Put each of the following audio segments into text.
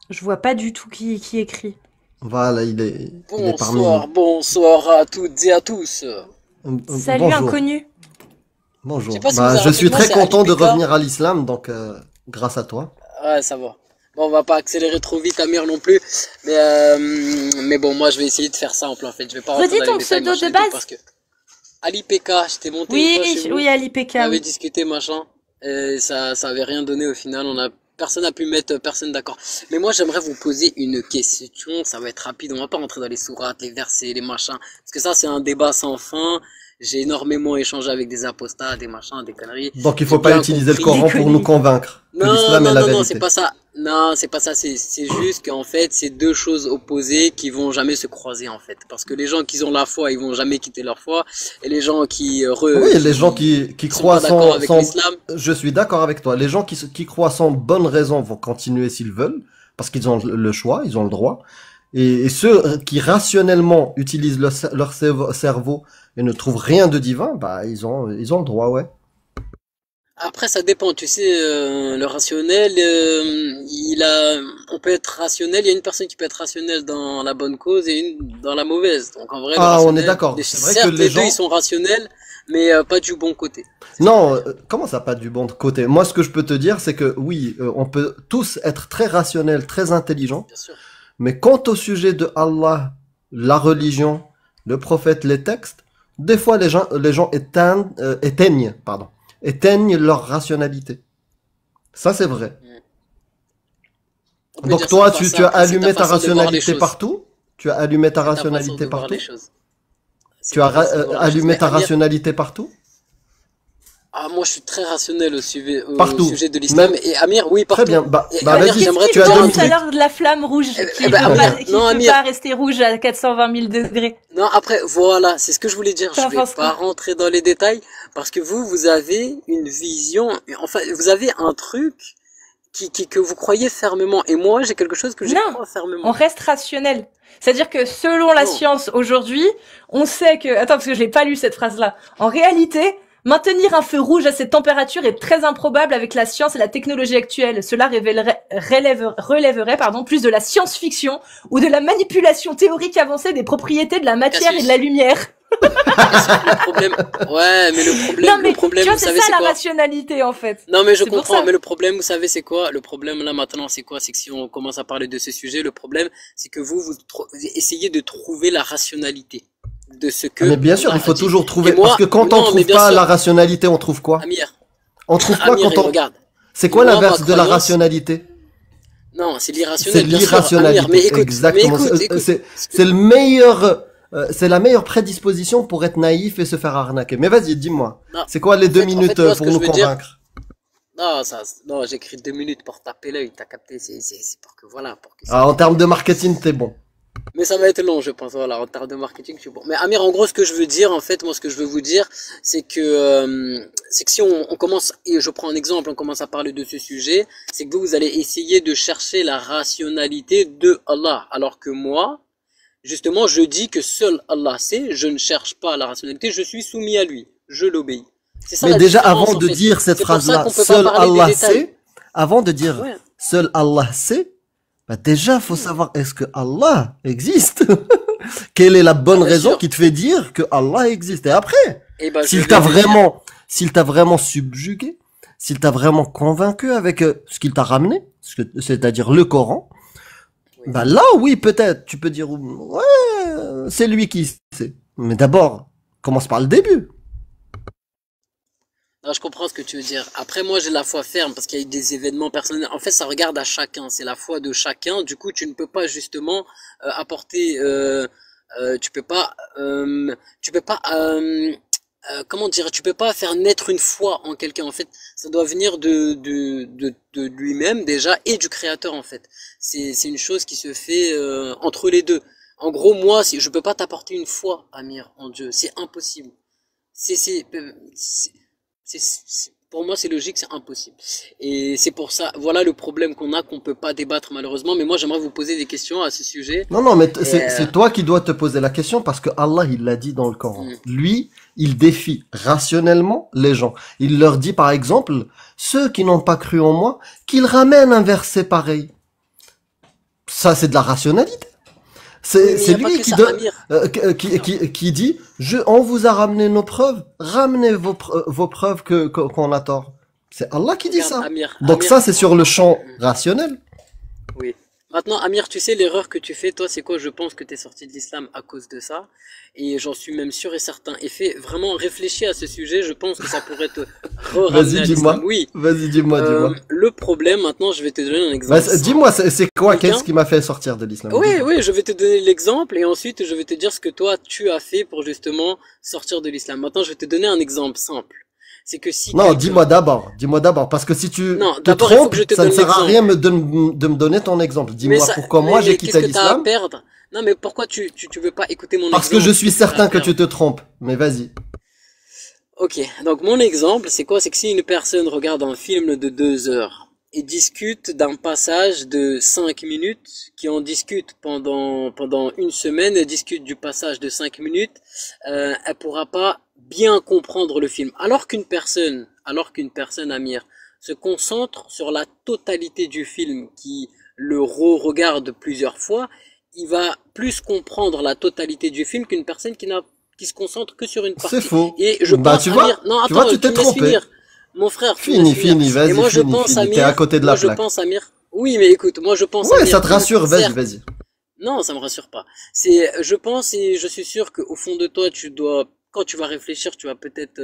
Je vois pas du tout qui écrit. Voilà, il est parmi nous. Bonsoir, bonsoir à toutes et à tous. Salut Bonjour, inconnu. Je sais bonjour. pas si vous vous Bah, je rappelez de suis moi, très c'est Ali content de Peka. revenir à l'islam, donc grâce à toi. Ouais, ça va. Bon, on va pas accélérer trop vite, Amir non plus. Mais bon, moi je vais essayer de faire simple en fait. Je vais pas rentrer Redis dans les ton détails, pseudo machin de et tout, base. parce que Ali Peka, j'étais monté une Oui, fois chez vous. oui, Ali PK, On avait oui. discuté, machin. Et ça avait rien donné au final. Personne n'a pu mettre personne d'accord. Mais moi, j'aimerais vous poser une question. Ça va être rapide. On va pas rentrer dans les sourates, les versets, les machins. Parce que ça, c'est un débat sans fin. J'ai énormément échangé avec des apostats, des machins, des conneries. Donc il J'ai faut pas bien utiliser le Des compris. Coran pour nous conneries. convaincre que Non, l'islam est non, la non, non, c'est vérité. pas ça. Non, c'est pas ça. C'est juste qu'en fait, c'est deux choses opposées qui vont jamais se croiser en fait. Parce que les gens qui ont la foi, ils vont jamais quitter leur foi. Et les gens Oui, les gens qui qui sont croient pas d'accord avec l'islam, je suis d'accord avec toi. Les gens qui croient sans bonne raison vont continuer s'ils veulent, parce qu'ils ont le choix, ils ont le droit. Et ceux qui rationnellement utilisent leur cerveau et ne trouvent rien de divin, bah ils ont le droit, ouais. après, ça dépend, tu sais, le rationnel, on peut être rationnel, il y a une personne qui peut être rationnelle dans la bonne cause et une dans la mauvaise. Donc en vrai, le Ah, on est rationnel, d'accord. C'est vrai que certes, les les deux, ils gens, sont rationnels, mais pas du bon côté. C'est ça que je non, veux dire. comment ça pas du bon côté? Moi, ce que je peux te dire, c'est que oui, on peut tous être très rationnels, très intelligents, Bien sûr. mais quant au sujet de Allah, la religion, le prophète, les textes, des fois les gens éteignent leur rationalité. Ça, c'est vrai. Mm. On peut Donc dire ça toi, comme tu, ça, tu as après, c'est ta allumé ta façon de voir les rationalité choses. partout. Tu as allumé ta C'est ta façon rationalité de voir les partout. choses. C'est Tu as ta façon de voir les choses. allumé Mais ta Amir, rationalité partout. moi je suis très rationnel au Partout. sujet de l'islam. Même, Et Amir, oui, très partout. bien. Bah, Et bah Ouais, Amir, vas-y, qu'est-ce j'aimerais qui te tu te as dire deux un vante truc. minutes. alors de la flamme rouge Bah, Très bien. qui non, peut pas Amir, rester rouge à 420 000 degrés? non, après, voilà, c'est ce que je voulais dire. Je T'en vais penses pas quoi? rentrer dans les détails parce que vous avez une vision, enfin, vous avez un truc que vous croyez fermement. Et moi, j'ai quelque chose que j'y Non, crois on fermement. reste rationnel. C'est-à-dire que selon la Non. science aujourd'hui, on sait que... Attends, parce que je l'ai pas lu cette phrase-là. En réalité, maintenir un feu rouge à cette température est très improbable avec la science et la technologie actuelle. Cela relèverait plus de la science-fiction ou de la manipulation théorique avancée des propriétés de la matière et de la Cassius. lumière. Le problème, ouais, mais Non le mais, tu problème, vois, vous c'est savez, ça c'est la quoi? rationalité en fait. Non, mais je C'est pour comprends, ça. mais le problème, vous savez, c'est quoi? Le problème, là, maintenant, c'est quoi? C'est que si on commence à parler de ce sujet, le problème, c'est que vous essayez de trouver la rationalité de ce Ah, mais que bien sûr, il Allah a faut dit. toujours Et trouver. Parce moi, que quand on non, mais trouve bien pas sûr, la rationalité, on trouve quoi? Amir, On trouve quoi Amir, quand et on... regarde. C'est quoi Moi, ma l'inverse de la croyance, rationalité? non, c'est C'est l'irrationnel, bien sûr. Amir, l'irrationalité, mais exactement. écoute, écoute. C'est le meilleur, c'est la meilleure prédisposition pour être naïf et se faire arnaquer. Mais vas-y, dis-moi. Non, C'est quoi les deux en fait, minutes moi, ce pour que je nous veux dire, convaincre? non, non, j'écris 2 minutes pour taper l'œil, t'as capté, c'est pour que, voilà, pour que ça Ah, en termes devienne de efficace. marketing, t'es bon. Mais ça va être long, je pense. Voilà, en termes de marketing, je suis bon. Mais Amir, en gros, ce que je veux dire, en fait, moi, ce que je veux vous dire, c'est que si on commence, et je prends un exemple, on commence à parler de ce sujet, c'est que vous allez essayer de chercher la rationalité de Allah, alors que moi, justement, je dis que seul Allah sait, je ne cherche pas la rationalité, je suis soumis à lui, je l'obéis. C'est ça Mais la déjà, différence, avant en de fait. dire cette C'est pour ça phrase-là, qu'on peut pas seul parler des Allah détails. sait, avant de dire Ouais. seul Allah sait, bah déjà, faut savoir est-ce que Allah existe? Quelle est la Ah, bonne bien raison sûr. qui te fait dire que Allah existe? Et après, Eh ben, je s'il vais t'a te dire. vraiment subjugué, s'il t'a vraiment convaincu avec ce qu'il t'a ramené, c'est-à-dire le Coran, Oui. bah là, oui, peut-être, tu peux dire, ouais, c'est lui qui sait. Mais d'abord, commence par le début. Non, je comprends ce que tu veux dire. Après, moi, j'ai la foi ferme parce qu'il y a eu des événements personnels. En fait, ça regarde à chacun. C'est la foi de chacun. Du coup, tu ne peux pas justement apporter. Tu peux pas. Comment dire? Tu peux pas faire naître une foi en quelqu'un. En fait, ça doit venir de lui-même déjà et du créateur. En fait, c'est une chose qui se fait entre les deux. En gros, moi, si je peux pas t'apporter une foi, Amir, en Dieu, c'est impossible. C'est, pour moi, c'est logique, c'est impossible. Et c'est pour ça, voilà le problème qu'on a, qu'on peut pas débattre malheureusement. Mais moi, j'aimerais vous poser des questions à ce sujet. Non, non, mais Et, c'est toi qui dois te poser la question parce que Allah, il l'a dit dans le Coran. hmm, Lui, il défie rationnellement les gens. Il leur dit, par exemple, ceux qui n'ont pas cru en moi, qu'ils ramènent un verset pareil. Ça, c'est de la rationalité. Oui, mais C'est y a pas lui que qui, ça, donne, Amir. qui dit, on vous a ramené nos preuves, ramenez vos preuves qu'on a tort. C'est Allah qui dit Regarde, ça. Amir, Donc Amir. ça, c'est sur le champ rationnel. Oui. Maintenant, Amir, tu sais, l'erreur que tu fais, toi, c'est quoi? Je pense que tu es sorti de l'islam à cause de ça. Et j'en suis même sûr et certain. Et fais vraiment réfléchir à ce sujet. Je pense que ça pourrait te ramener Vas-y, à dis-moi. l'islam. Oui. Vas-y, dis-moi. Le problème, maintenant, je vais te donner un exemple. Dis-moi, c'est quoi, Quelqu'un- qu'est-ce qui m'a fait sortir de l'islam? Oui, oui, je vais te donner l'exemple et ensuite je vais te dire ce que toi tu as fait pour justement sortir de l'islam. Maintenant, je vais te donner un exemple simple. C'est que si Non, quelqu'un- dis-moi d'abord, parce que si tu Non, te d'abord, il faut trompes, que je te ça ne donne sert à l'exemple. rien de me donner ton exemple. Mais Dis-moi ça- pourquoi moi mais j'ai qu'est-ce quitté que t'as à l'islam. perdre? Non, mais pourquoi tu veux pas écouter mon Parce que exemple? je suis Qu'est-ce t'as à certain que perdre? tu te trompes. Mais vas-y. Ok, donc mon exemple, c'est quoi? C'est que si une personne regarde un film de 2 heures et discute d'un passage de 5 minutes, qui en discute pendant une semaine, et discute du passage de 5 minutes, elle pourra pas bien comprendre le film. Alors qu'une personne, Amir, se concentre sur la totalité du film, qui le re-regarde plusieurs fois, il va plus comprendre la totalité du film qu'une personne qui se concentre que sur une partie. C'est faux. Et je Bah, pense, tu vois, Amir, non, tu vois, attends, tu t'es me laisses trompé. finir. Mon frère, tu me Fini, laisses finir. fini, Et vas-y, moi, je fini, pense, fini. Amir, T'es à côté de la moi, je plaque. pense, Amir. Oui, mais écoute, moi, je pense, Ouais, Amir, ça te que, rassure, certes, vas-y. non, ça me rassure pas. Je pense et je suis sûr qu'au fond de toi, quand tu vas réfléchir, tu vas peut-être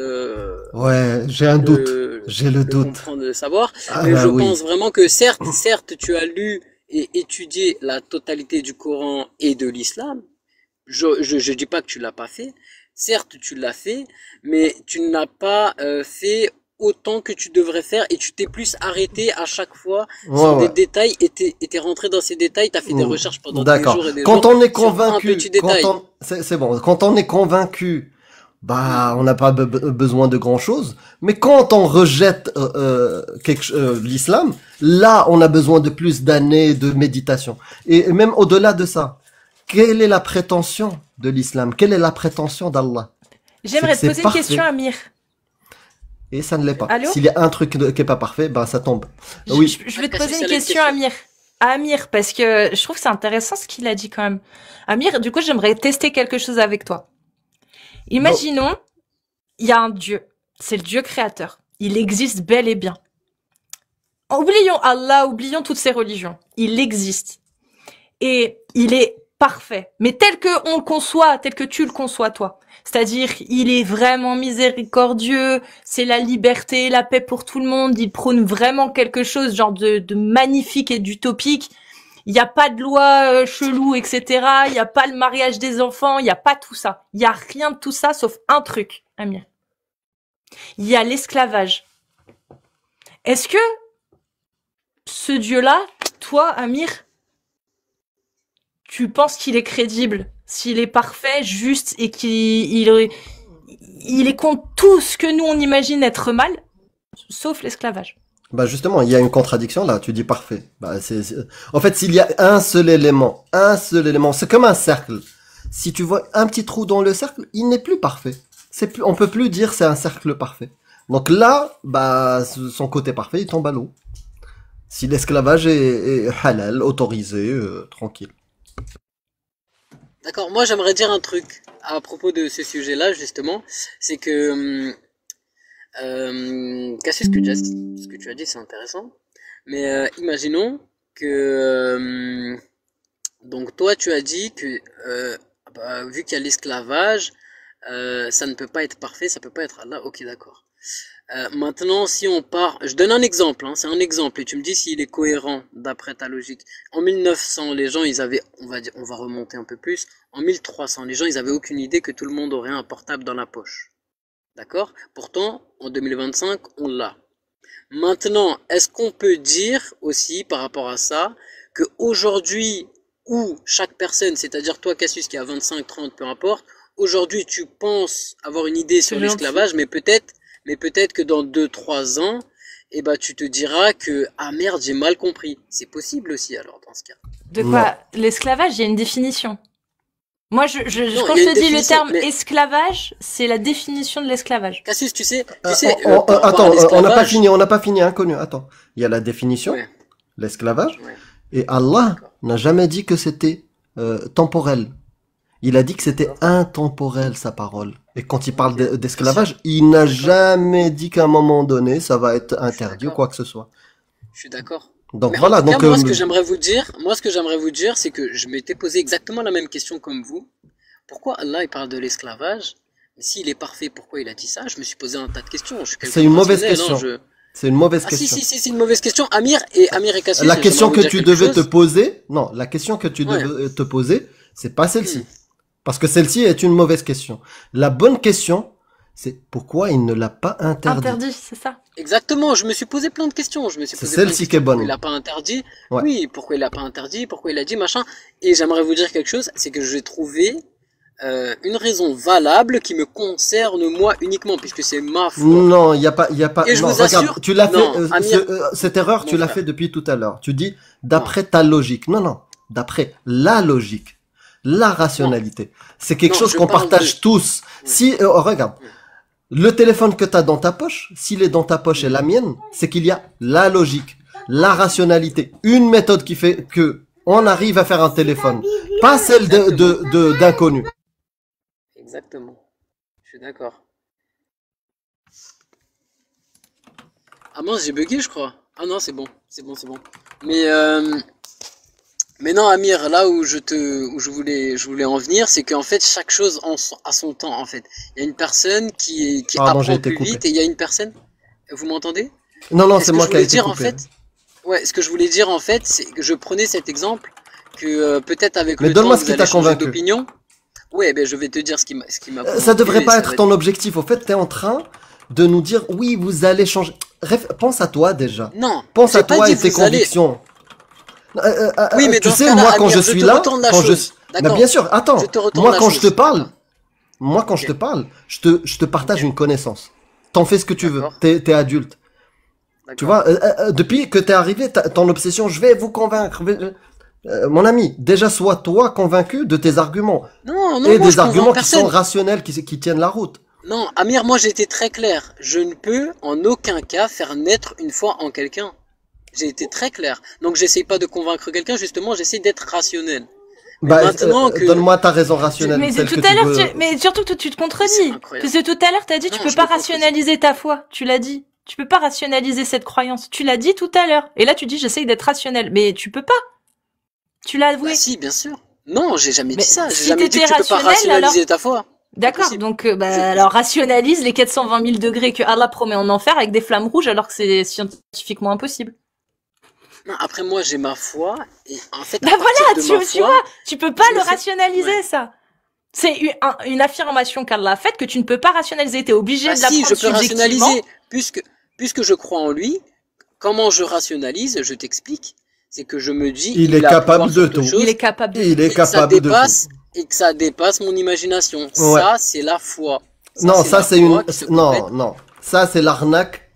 Ouais, j'ai un doute. J'ai le le doute. comprendre, le savoir. Ah Mais bah je oui. pense vraiment que certes, tu as lu et étudié la totalité du Coran et de l'islam. Je dis pas que tu l'as pas fait. Certes, tu l'as fait, mais tu ne l'as pas fait autant que tu devrais faire et tu t'es plus arrêté à chaque fois sur des Ouais. détails et t'es rentré dans ces détails, t'as fait des Mm. recherches pendant des D'accord. jours et des Quand jours on est sur un convaincu, petit détail. c'est bon. Quand on est convaincu, bah, Hmm. on n'a pas besoin de grand chose. Mais quand on rejette l'islam, là, on a besoin de plus d'années de méditation. Et même au-delà de ça, quelle est la prétention de l'islam? Quelle est la prétention d'Allah? J'aimerais te C'est poser une question, parfait. Amir. Et ça ne l'est pas. Allô? S'il y a un truc qui est pas parfait, bah, ça tombe. Oui. Je vais te Cassius, poser elle une a une question, question. Amir. À Amir, parce que je trouve que c'est intéressant ce qu'il a dit quand même. Amir, du coup, j'aimerais tester quelque chose avec toi. Imaginons, il y a un Dieu. C'est le Dieu créateur. Il existe bel et bien. Oublions Allah, oublions toutes ces religions. Il existe. Et il est parfait. Mais tel que on le conçoit, tel que tu le conçois, toi. C'est-à-dire, il est vraiment miséricordieux, c'est la liberté, la paix pour tout le monde, il prône vraiment quelque chose, genre de magnifique et d'utopique. Il n'y a pas de loi chelou, etc. Il n'y a pas le mariage des enfants, il n'y a pas tout ça. Il n'y a rien de tout ça, sauf un truc, Amir. Il y a l'esclavage. Est-ce que ce Dieu-là, toi, Amir, tu penses qu'il est crédible, s'il est parfait, juste et qu'il est contre tout ce que nous on imagine être mal, sauf l'esclavage. Bah justement, il y a une contradiction là, tu dis parfait. Bah en fait, s'il y a un seul élément, c'est comme un cercle. Si tu vois un petit trou dans le cercle, il n'est plus parfait. On peut plus dire c'est un cercle parfait. Donc là, bah son côté parfait, il tombe à l'eau. Si l'esclavage est halal, autorisé, tranquille. D'accord, moi j'aimerais dire un truc à propos de ce sujet-là, justement, c'est que Cassius, ce que tu as dit, c'est intéressant, mais imaginons que donc toi tu as dit que vu qu'il y a l'esclavage, ça ne peut pas être parfait, ça peut pas être Allah. Ok, d'accord. Maintenant, si on part, je donne un exemple, hein, c'est un exemple, et tu me dis s'il est cohérent d'après ta logique. En 1900, les gens, ils avaient, on va remonter un peu plus. En 1300, les gens, ils avaient aucune idée que tout le monde aurait un portable dans la poche. D'accord? Pourtant, en 2025, on l'a. Maintenant, est-ce qu'on peut dire aussi, par rapport à ça, que aujourd'hui, où chaque personne, c'est-à-dire toi, Cassius, qui a 25, 30, peu importe, aujourd'hui, tu penses avoir une idée sur l'esclavage, mais peut-être que dans 2-3 ans, eh ben, tu te diras que, ah merde, j'ai mal compris. C'est possible aussi, alors, dans ce cas. De quoi? L'esclavage, il y a une définition. Moi, quand je te dis le terme esclavage, c'est la définition de l'esclavage. Cassius, tu sais, attends, on n'a pas fini, inconnu. Attends, il y a la définition, ouais. l'esclavage, Ouais. Et Allah D'accord. n'a jamais dit que c'était temporel. Il a dit que c'était D'accord. intemporel, sa parole. Et quand il parle Ok. Je suis sûr. d'esclavage, il n'a D'accord. jamais dit qu'à un moment donné, ça va être Je suis interdit ou d'accord. quoi que ce soit. Je suis d'accord. Donc Mais en voilà, tout cas, donc moi, ce que j'aimerais vous dire, c'est que je m'étais posé exactement la même question comme vous. Pourquoi Allah, il parle de l'esclavage? Mais s'il est parfait, pourquoi il a dit ça? Je me suis posé un tas de questions. Je suis c'est quelqu'un une de mauvaise rationnel, hein, question. C'est une mauvaise Ah si, question. si, si, c'est une mauvaise question. Amir et Cassius, La j'aimerais question vous que dire tu quelque devais te chose. poser, non, la question que tu Ouais. devais te poser, c'est pas Hmm. celle-ci. Parce que celle-ci est une mauvaise question. La bonne question, c'est pourquoi il ne l'a pas interdit. Interdit, c'est ça. Exactement, je me suis posé plein de questions. Je me suis C'est posé plein de celle-ci qui est questions. Pourquoi il bonne. l'a pas interdit? Ouais. Oui, pourquoi il l'a pas interdit? Pourquoi il a dit machin? Et j'aimerais vous dire quelque chose, c'est que j'ai trouvé une raison valable qui me concerne moi uniquement, puisque c'est ma foi. Non, il y a pas, Et je non, vous regarde, assure, tu l'as fait, non, Amir, cette erreur, mon tu l'as frère, fait depuis tout à l'heure. Tu dis, non, d'après ta logique. Non, non, d'après la logique, la non, rationalité. C'est quelque non, chose je qu'on parle de... partage tous. Ouais, Si, regarde, ouais, le téléphone que tu as dans ta poche, s'il est dans ta poche et ouais. la mienne, c'est qu'il y a la logique, la rationalité, une méthode qui fait que on arrive à faire un téléphone, pas celle Exactement, d'inconnu. exactement. Je suis d'accord. Ah mince, j'ai bugué, je crois. Ah non, c'est bon, c'est bon, c'est bon. Mais mais non, Amir, là où je voulais en venir, c'est qu'en fait, chaque chose a son temps, en fait. Il y a une personne qui Pardon, j'ai apprend été plus coupé. vite et il y a une personne, vous m'entendez? Non, non, Et c'est ce que moi je qui a voulais été dire, en coupé. fait, ouais, ce que je voulais dire, en fait, c'est que je prenais cet exemple que peut-être avec Mais le temps, donne-moi ce vous qui t'a allez changer convaincu. d'opinion. Ouais, ben je vais te dire ce qui m'a Ça convaincu devrait et pas ça être va être... ton objectif. Au fait, tu es en train de nous dire, oui, vous allez changer. Pense à toi déjà. Non, Pense à j'ai pas toi dit et tes vous allez. convictions. Oui, mais Tu dans ce sais, cas-là, moi, quand je Amir, je suis te là, retourne la quand je... chose. Bah, bien D'accord? sûr, Je attends. te retourne la chose. D'accord. Moi, quand je te Ok. parle, je te partage Ok. une connaissance. T'en fais ce que tu veux. D'accord. T'es adulte. Tu D'accord. vois, depuis que t'es arrivé, ton obsession, je vais vous convaincre. Mon ami, déjà sois toi convaincu de tes arguments. Non, non, Et moi je des convainc arguments qui sont personne. rationnels, qui tiennent la route. Non, Amir, moi j'ai été très clair. Je ne peux en aucun cas faire naître une foi en quelqu'un. J'ai été très clair. Donc j'essaye pas de convaincre quelqu'un, justement, j'essaie d'être rationnel. Mais Bah, maintenant que... donne-moi ta raison je- rationnelle, Mais celle tout que à tu l'heure, veux. mais surtout que tu te Mais c'est contredis. incroyable. Parce que tout à l'heure, t'as dit, tu Non, peux je pas me contredis. rationaliser ta foi. Tu l'as dit. Tu peux pas rationaliser cette croyance. Tu l'as dit tout à l'heure. Et là, tu dis, j'essaye d'être rationnel. Mais tu peux pas. Tu l'as Bah avoué. si, bien sûr. Non, j'ai jamais dit Mais ça. J'ai si jamais dit t'étais que tu peux pas rationnel, alors... rationaliser ta foi. D'accord, Impossible. donc Je, bah, je- alors rationalise les 420 000 degrés que Allah promet en enfer avec des flammes rouges alors que c'est scientifiquement impossible. Non, après moi j'ai ma foi et en fait Bah à partir voilà, de tu ma vois, foi, tu peux pas je le me fais... rationaliser Ouais. ça. C'est une affirmation qu'Allah a faite que tu ne peux pas rationaliser. T'es obligé Bah de la si, je prendre peux subjectivement. rationaliser puisque je crois en lui. Comment je rationalise? Je t'explique. C'est que je me dis Il est il a pouvoir capable de sur toute tout. Il chose est capable de Il tout. est et que ça capable de tout. dépasse et que ça dépasse mon imagination. Ouais. Ça c'est la foi. Ça Non, c'est ça la c'est une, foi qui se complète. non, non. Ça c'est l'arnaque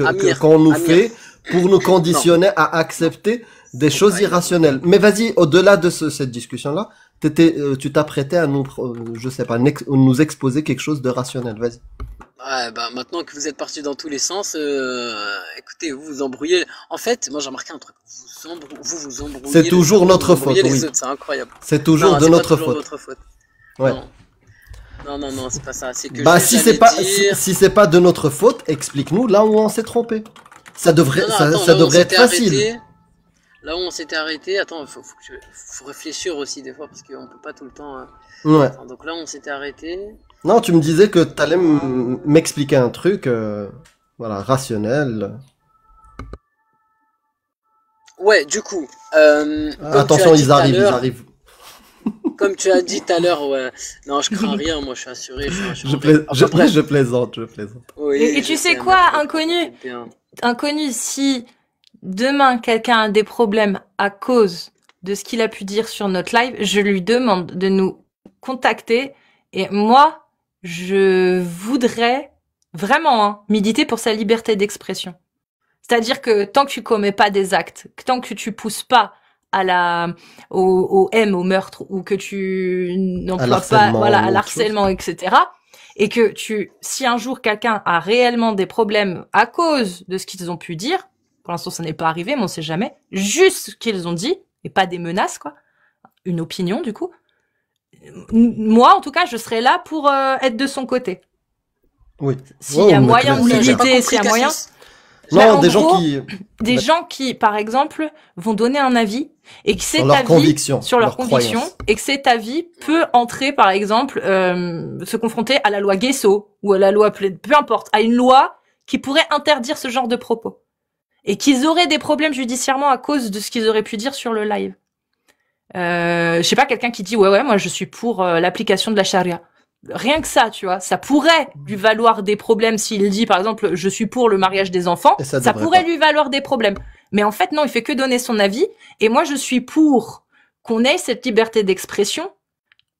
Amir, qu'on nous Amir, fait pour nous non, conditionner à accepter des c'est choses pas une... irrationnelles. Mais vas-y, au-delà de cette discussion-là, tu t'apprêtais à nous, je sais pas, nous exposer quelque chose de rationnel. Vas-y. Ouais, bah maintenant que vous êtes parti dans tous les sens, écoutez, vous vous embrouillez. En fait, moi j'ai remarqué un truc. Vous embrouillez C'est les toujours uns, vous notre embrouillez faute, les oui. autres, c'est incroyable. C'est toujours Non, de c'est pas notre toujours faute. votre faute. Ouais. Non, non, c'est pas ça. C'est que Bah juste si c'est j'allais pas, dire. si c'est pas de notre faute, explique-nous là où on s'est trompé. Ça devrait, Non, attends, ça là où on devrait être s'était facile. arrêté. Là où on s'était arrêté, attends, faut réfléchir aussi des fois parce qu'on peut pas tout le temps. Ouais. Attends, donc là où on s'était arrêté. Non, tu me disais que t'allais m'expliquer un truc, voilà, rationnel. Ouais, du coup, comme tu Attention, as dit ils tout à arrivent, ils l'heure, arrivent. comme tu as dit tout à l'heure, ouais. Non, je crains rien, moi je suis assuré, je suis un mec. Enfin, bref. Je plaisante, je plaisante. Oui, Et je tu sais sais, quoi, mais inconnu? bien. Inconnu, si demain quelqu'un a des problèmes à cause de ce qu'il a pu dire sur notre live, je lui demande de nous contacter et moi, je voudrais vraiment militer pour sa liberté d'expression. C'est-à-dire que tant que tu commets pas des actes, tant que tu pousses pas au au meurtre, ou que tu n'emploies pas, voilà, à l'harcèlement, etc. Et que si un jour quelqu'un a réellement des problèmes à cause de ce qu'ils ont pu dire, Pour l'instant, ça n'est pas arrivé, mais on sait jamais. Juste ce qu'ils ont dit, et pas des menaces, quoi. Une opinion, du coup. Moi, en tout cas, je serais là pour être de son côté. Oui. S'il y a moyen de J'ai pas militer, compris, s'il y a moyen... Cassius. Bah, Non, en des gros, gens qui... Des gens qui, par exemple, vont donner un avis et que cet Sur leur avis, conviction, sur leur leur conviction, croyance. et que cet avis peut entrer, par exemple, se confronter à la loi Guesso ou à la loi, peu importe, à une loi qui pourrait interdire ce genre de propos. Et qu'ils auraient des problèmes judiciairement à cause de ce qu'ils auraient pu dire sur le live. Je sais pas, quelqu'un qui dit ouais, moi je suis pour l'application de la charia. Rien que ça, tu vois, ça pourrait lui valoir des problèmes s'il dit, par exemple, je suis pour le mariage des enfants, Et ça ça devrait pourrait pas. lui valoir des problèmes. Mais en fait, non, il fait que donner son avis, et moi je suis pour qu'on ait cette liberté d'expression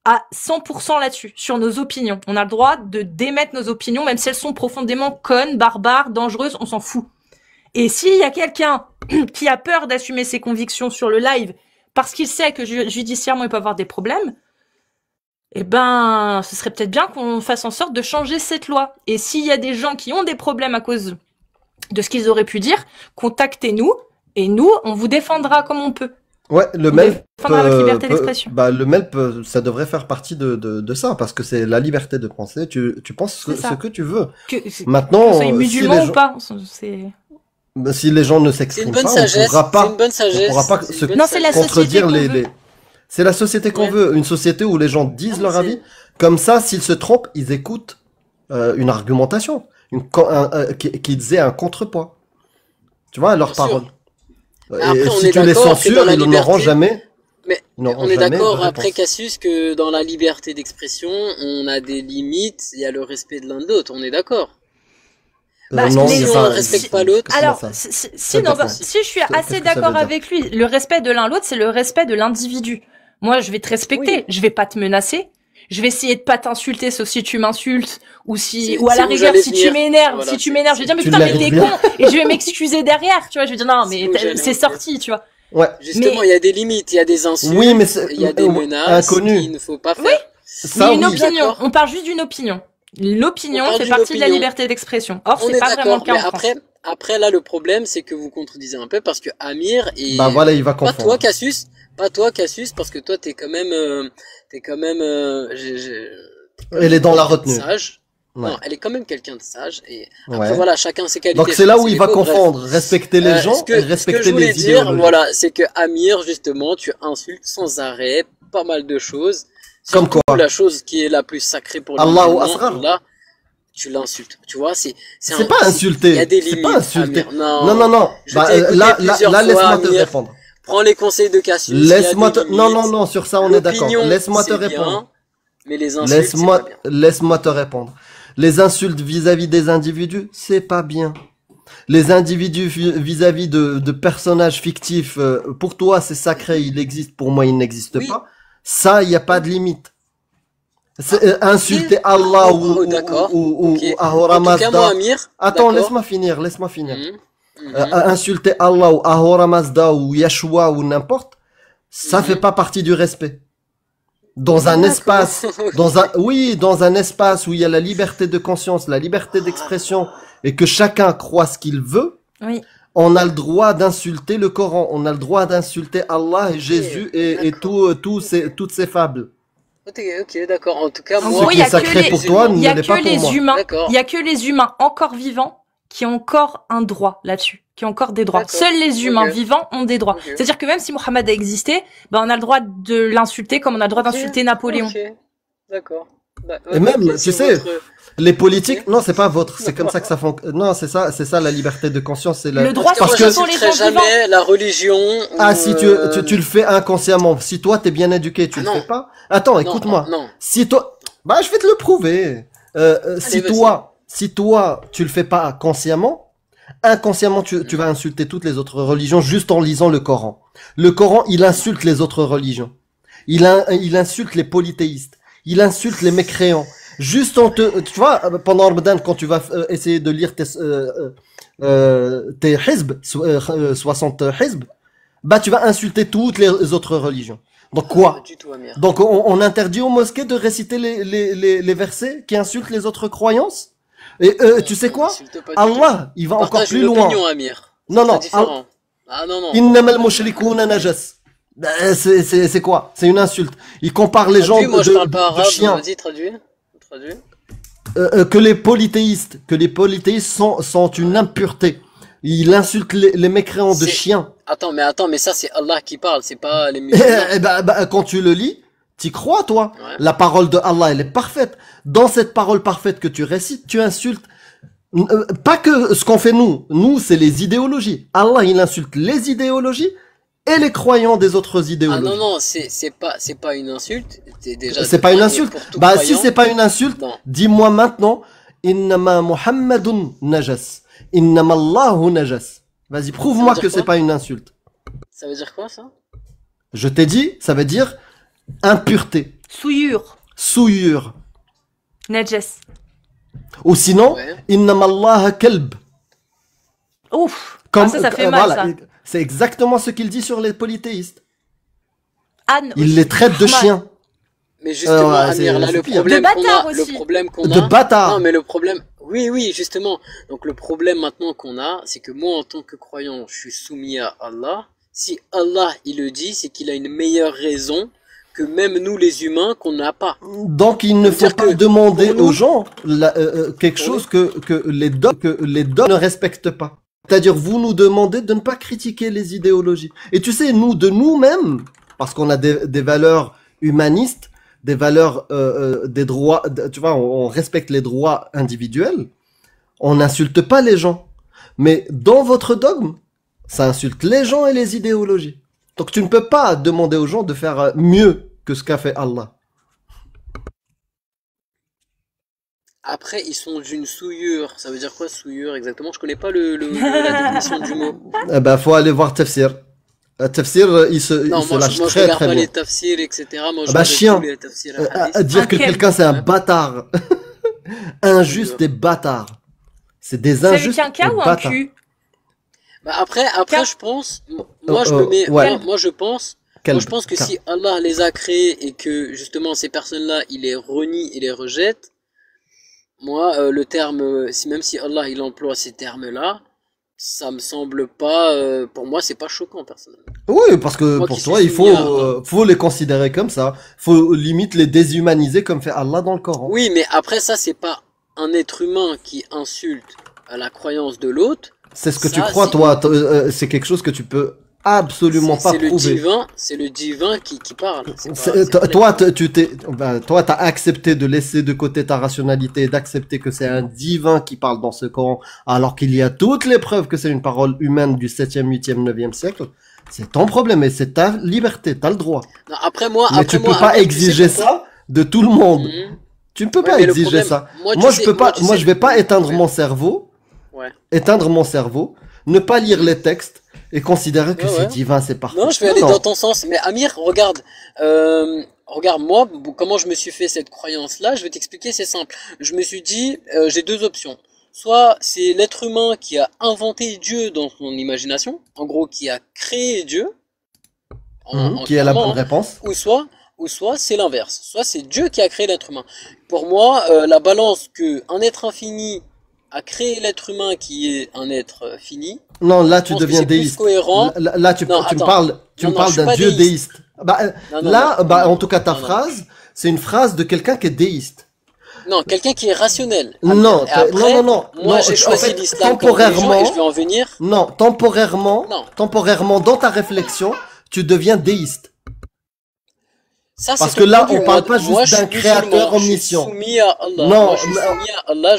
à 100% là-dessus, sur nos opinions. On a le droit de d'émettre nos opinions, même si elles sont profondément connes, barbares, dangereuses, on s'en fout. Et s'il y a quelqu'un qui a peur d'assumer ses convictions sur le live, parce qu'il sait que judiciairement il peut avoir des problèmes, eh ben, ce serait peut-être bien qu'on fasse en sorte de changer cette loi. Et s'il y a des gens qui ont des problèmes à cause de ce qu'ils auraient pu dire, contactez-nous, et nous, on vous défendra comme on peut. Ouais, le On MELP, défendra votre liberté d'expression. bah, le MELP, ça devrait faire partie de ça, parce que c'est la liberté de penser. Tu penses C'est ça. ce que tu veux. Que Maintenant, soyez si musulman les ou gens, pas, c'est... si les gens ne C'est une s'expriment bonne pas, sagesse. on pourra C'est pas, une bonne sagesse. on pourra pas C'est une se bonne Non, c'est la sagesse. société contredire qu'on veut. c'est la société qu'on Ouais. veut, une société où les gens disent Non, leur c'est- avis. Comme ça, s'ils se trompent, ils écoutent une argumentation, qu'ils aient un contrepoids. Tu vois, leurs Bien sûr. paroles. Mais après, Et on si est tu les d'accord que censures, dans la ils n'auront liberté- jamais. Mais ils n'auront on est jamais d'accord de après réponse. Cassius que dans la liberté d'expression, on a des limites, il y a le respect de l'un de l'autre, on est d'accord. Bah, non, les- il y a si pas- on respecte pas l'autre- comment Alors, ça si, non, bah, si je suis Qu'est-ce assez que ça d'accord veut dire avec lui, le respect de l'un l'autre, c'est le respect de l'individu. Moi, je vais te respecter, Oui. je vais pas te menacer, je vais essayer de pas t'insulter, sauf si tu m'insultes, ou C'est- ou à c'est la où rigueur, j'allais si venir. tu m'énerves, Voilà, si tu c'est- m'énerves, je vais dire, mais Tu putain, mais l'as t'es bien. con, et je vais m'excuser derrière, tu vois, je vais dire, non, C'est mais où j'allais c'est venir. sorti, tu vois. Ouais. Justement, Mais- il y a des limites, il y a des insultes, Oui, mais c'est il y a des menaces inconnu. qu'il ne faut pas faire. Oui. Ça, Mais une oui. opinion, D'accord. on parle juste d'une opinion. L'opinion On parle fait d'une partie de la opinion. liberté d'expression. Or, On c'est est pas vraiment le d'accord, cas mais en France. après là, le problème, c'est que vous contredisez un peu parce que Amir et Bah voilà, il va pas confondre. toi, Cassius, parce que toi, t'es quand même, Elle est dans la retenue. sage. Ouais. Non, elle est quand même quelqu'un de sage et Ouais. après voilà, chacun ses qualités. Donc c'est là ses où il va défauts, bref. confondre, respecter les gens Ce que et je respecter voulais les dire, idéologies. voilà, c'est que Amir, justement, tu insultes sans arrêt pas mal de choses. Comme Surtout quoi la chose qui est la plus sacrée pour Allahu musulman, Asrar. là, tu l'insultes. Tu vois, c'est C'est pas insulter. Il y a des C'est limites. pas insulter. Amir. Non, Non, non, non. Je Bah, t'ai écouté là, plusieurs fois, laisse-moi te Amir. répondre. Prends les conseils de Cassius. il y a Laisse-moi des te... Non, non, limites. non, sur ça on est d'accord. L'opinion, Laisse-moi te c'est répondre. bien, mais les insultes, c'est pas bien. Laisse-moi te répondre. Les insultes vis-à-vis des individus, c'est pas bien. Les individus vis-à-vis de personnages fictifs, pour toi c'est sacré, il existe, pour moi il n'existe Oui. pas. Ça, il n'y a pas de limite. Insulter Allah Oh, d'accord. ou Ok. Ahura En tout cas, moi, Mazda. Amir. Attends, d'accord. laisse-moi finir. Mhm. Mhm. Insulter Allah ou Ahura Mazda ou Yeshua ou n'importe, ça fait pas partie du respect. Dans un D'accord. espace, dans un espace où il y a la liberté de conscience, la liberté d'expression et que chacun croit ce qu'il veut, Oui. on a le droit d'insulter le Coran, on a le droit d'insulter Allah et Jésus et toutes ces fables. Ok, d'accord. En tout cas, En moi, gros, Ce il qui y est a que sacré les- pour toi Il ne y a l'est que pas pour les moi. humains, D'accord. il y a que les humains encore vivants qui ont encore un droit là-dessus, qui ont encore des droits. D'accord. Seuls les humains Ok. vivants ont des droits. Ok. C'est-à-dire que même si Mohammed a existé, ben on a le droit de l'insulter comme on a le droit d'insulter Napoléon. Ok, d'accord. Bah, Et même, ok, tu c'est sais, votre- Les politiques, non, c'est pas votre, c'est comme ça que ça fonctionne. Non, c'est ça la liberté de conscience, c'est la... Le droit parce de que conscience pour les gens j'insulterai vivants. jamais la religion. ah, ou, si tu le fais inconsciemment, si toi t'es bien éduqué, tu Ah le non. fais pas. Attends, non, écoute-moi. Non. Si toi, bah je vais te le prouver. Si vas-y. toi tu le fais pas consciemment, inconsciemment tu vas insulter toutes les autres religions juste en lisant le Coran. Le Coran, il insulte les autres religions. Il insulte les polythéistes. Il insulte les mécréants. Juste tu vois, pendant Ramadan, quand tu vas essayer de lire tes hizb, 60 hizb, bah tu vas insulter toutes les autres religions. Donc Pas quoi? du tout, Amir. Donc on interdit aux mosquées de réciter les versets qui insultent les autres croyances? Et tu sais On quoi? n'insulte pas du tout. Allah, il va encore Partage plus une loin. opinion, Amir. Non, C'est très non. différent. Ah non, non. Innamal mushrikouna najas. C'est quoi? C'est une insulte. Il compare les gens Traduis, moi je parle pas de arabe, chiens. vas-y, traduis. Traduis. Que les polythéistes sont une impureté. Il insulte les mécréants de C'est- chiens. Attends, mais ça c'est Allah qui parle, c'est pas les musulmans. Eh quand tu le lis, t'y crois, toi. Ouais. La parole de Allah, elle est parfaite. Dans cette parole parfaite que tu récites, tu insultes pas que ce qu'on fait nous. Nous, c'est les idéologies. Allah, il insulte les idéologies et les croyants des autres Ah idéologies. non, non, c'est pas une insulte. C'est déjà C'est de pas une un, et insulte. pour tout Bah, si croyant, c'est pas une insulte, non. dis-moi maintenant, Innama Muhammadun najas. Innama Allahu najas. Vas-y, prouve-moi dire que quoi c'est pas une insulte. Ça veut dire quoi ça? Je t'ai dit, ça veut dire impureté, Souillure. souillure. Najas. Ou sinon, Ouais. Innama Allah kalb. Ouf. Comme, Ça fait mal, ça. C'est exactement ce qu'il dit sur les polythéistes. Anne Il aussi. les traite de Mal. chiens. Mais justement, ouais, Amir, là c'est le pire. problème De qu'on bâtard a, aussi. le problème qu'on De a. bâtard. Non, mais le problème, oui, justement. Donc le problème maintenant qu'on a, c'est que moi en tant que croyant, je suis soumis à Allah. Si Allah il le dit, c'est qu'il a une meilleure raison que même nous les humains qu'on n'a pas. Donc il ne faut C'est-à-dire pas que demander pour nous- aux gens quelque Pour chose que les dogmes ne respectent pas. C'est-à-dire vous nous demandez de ne pas critiquer les idéologies. Et tu sais, nous, de nous-mêmes, parce qu'on a des valeurs humanistes, des valeurs des droits, tu vois, on respecte les droits individuels, on n'insulte pas les gens. Mais dans votre dogme, ça insulte les gens et les idéologies. Donc tu ne peux pas demander aux gens de faire mieux que ce qu'a fait Allah. Après, ils sont d'une souillure. Ça veut dire quoi souillure exactement? Je connais pas la définition du mot. Eh ben, faut aller voir Tafsir. Tafsir, il se Non, lâche moi je très regarde très pas bien. les tafsirs, etc. Moi je Ah bah, regarde chien. tous les tafsirs À hadith. dire que Ok. quelqu'un c'est un Ouais. bâtard. Injuste et bâtard. C'est des C'est avec injustes un et K ou un bâtards. Q? Bah après, Car- je pense, moi je me mets, ouais. moi je pense, Quel- moi je pense que car- si Allah les a créés et que justement ces personnes-là, il les renie et les rejette, moi le terme, si même si Allah il emploie ces termes-là, ça me semble pas, pour moi c'est pas choquant personnellement. Oui, parce que Moi pour qui toi, suis il soumis à- faut les considérer comme ça. Faut limite les déshumaniser comme fait Allah dans le Coran. Oui, mais après ça c'est pas un être humain qui insulte à la croyance de l'autre. C'est ce que tu Ça, crois, c'est- toi. C'est quelque chose que tu peux absolument pas C'est le prouver. divin, c'est le divin qui parle. C'est pas- C'est- c'est pas toi, l'être. toi, t'as accepté de laisser de côté ta rationalité et d'accepter que c'est un divin qui parle dans ce Coran, alors qu'il y a toutes les preuves que c'est une parole humaine du 7e, 8e, 9e siècle. C'est ton problème et c'est ta liberté, t'as le droit. Non, après moi, Mais tu peux pas Amir, tu sais exiger pourquoi ça de tout le monde. Mhm. Tu ne peux Ouais, pas mais le exiger problème, ça. moi, tu Moi, sais- je peux pas, tu moi, sais- je vais pas éteindre Ouais. mon cerveau, Ouais. ne pas lire les textes et considérer que Ouais, c'est ouais. divin, c'est parfait. Non, je vais aller Non. dans ton sens. Mais Amir, regarde, regarde moi, comment je me suis fait cette croyance-là. Je vais t'expliquer, c'est simple. Je me suis dit, j'ai deux options. Soit c'est l'être humain qui a inventé Dieu dans son imagination, en gros qui a créé Dieu, Qui est la clairement, bonne réponse. ou soit c'est l'inverse. Soit c'est Dieu qui a créé l'être humain. Pour moi, la balance que un être infini a créé l'être humain qui est un être fini, Non, là, je tu pense que deviens c'est plus déiste. cohérent. Là, tu Non, me attends. parles, Non, je suis d'un pas dieu déiste. déiste. Bah, Non, non, là, non, bah, non, en tout cas, ta non, non. phrase, c'est une phrase de quelqu'un qui est déiste. Non, quelqu'un qui est rationnel. Non, Et après, non. Moi, Non, j'ai en choisi fait, l'islam comme religion temporairement, et je vais en venir. non, Non. temporairement, dans ta réflexion, tu deviens déiste. Ça, Parce c'est que là, ton point de on vue. parle pas Moi, juste je d'un suis créateur musulman, omniscient. Je suis soumis à Allah. Non, Moi, je suis mais- soumis à Allah.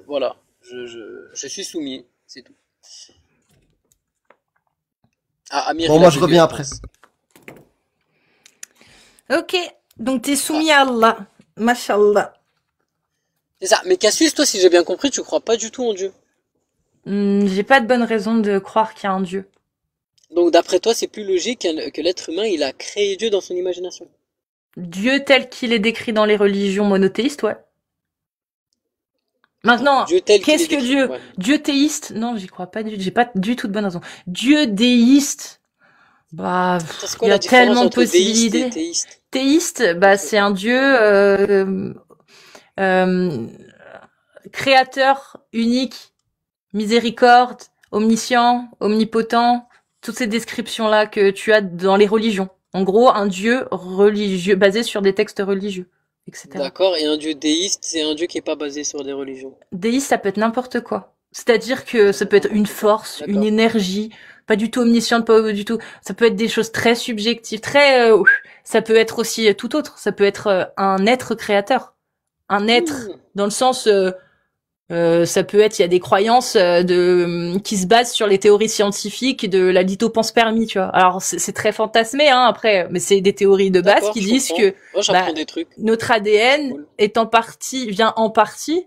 Voilà. Je suis soumis. C'est tout. Ah, Amir, Bon, il moi, a je dit reviens mieux, après. pense. Ok. Donc t'es soumis à Allah. Mashallah. C'est ça. Mais Cassius, toi, si j'ai bien compris, tu crois pas du tout en Dieu. J'ai pas de bonne raison de croire qu'il y a un Dieu. Donc, d'après toi, c'est plus logique que l'être humain, il a créé Dieu dans son imagination. Dieu tel qu'il est décrit dans les religions monothéistes, ouais. Maintenant, Dieu tel qu'il qu'est-ce est que décrit, Dieu? ouais. Dieu théiste? Non, j'y crois pas j'ai pas du tout de bonne raison. Dieu déiste? Bah, C'est il quoi y la a différence tellement de entre déiste et possibilités. théiste? Théiste, bah, c'est un Dieu, créateur, unique, miséricorde, omniscient, omnipotent, toutes ces descriptions-là que tu as dans les religions. En gros, un dieu religieux basé sur des textes religieux, etc. D'accord, et un dieu déiste, c'est un dieu qui est pas basé sur des religions. Déiste, ça peut être n'importe quoi. C'est-à-dire que ça peut être une force, une D'accord. énergie, pas du tout omnisciente, pas du tout. Ça peut être des choses très subjectives, ça peut être aussi tout autre. Ça peut être un être créateur. Un être, Ouh, dans le sens... ça peut être, il y a des croyances qui se basent sur les théories scientifiques de la lithopanspermie, tu vois. Alors c'est très fantasmé, hein, après, mais c'est des théories de base d'accord, qui je disent comprends. que Moi, bah, j'apprends des trucs. notre C'est ADN cool. vient en partie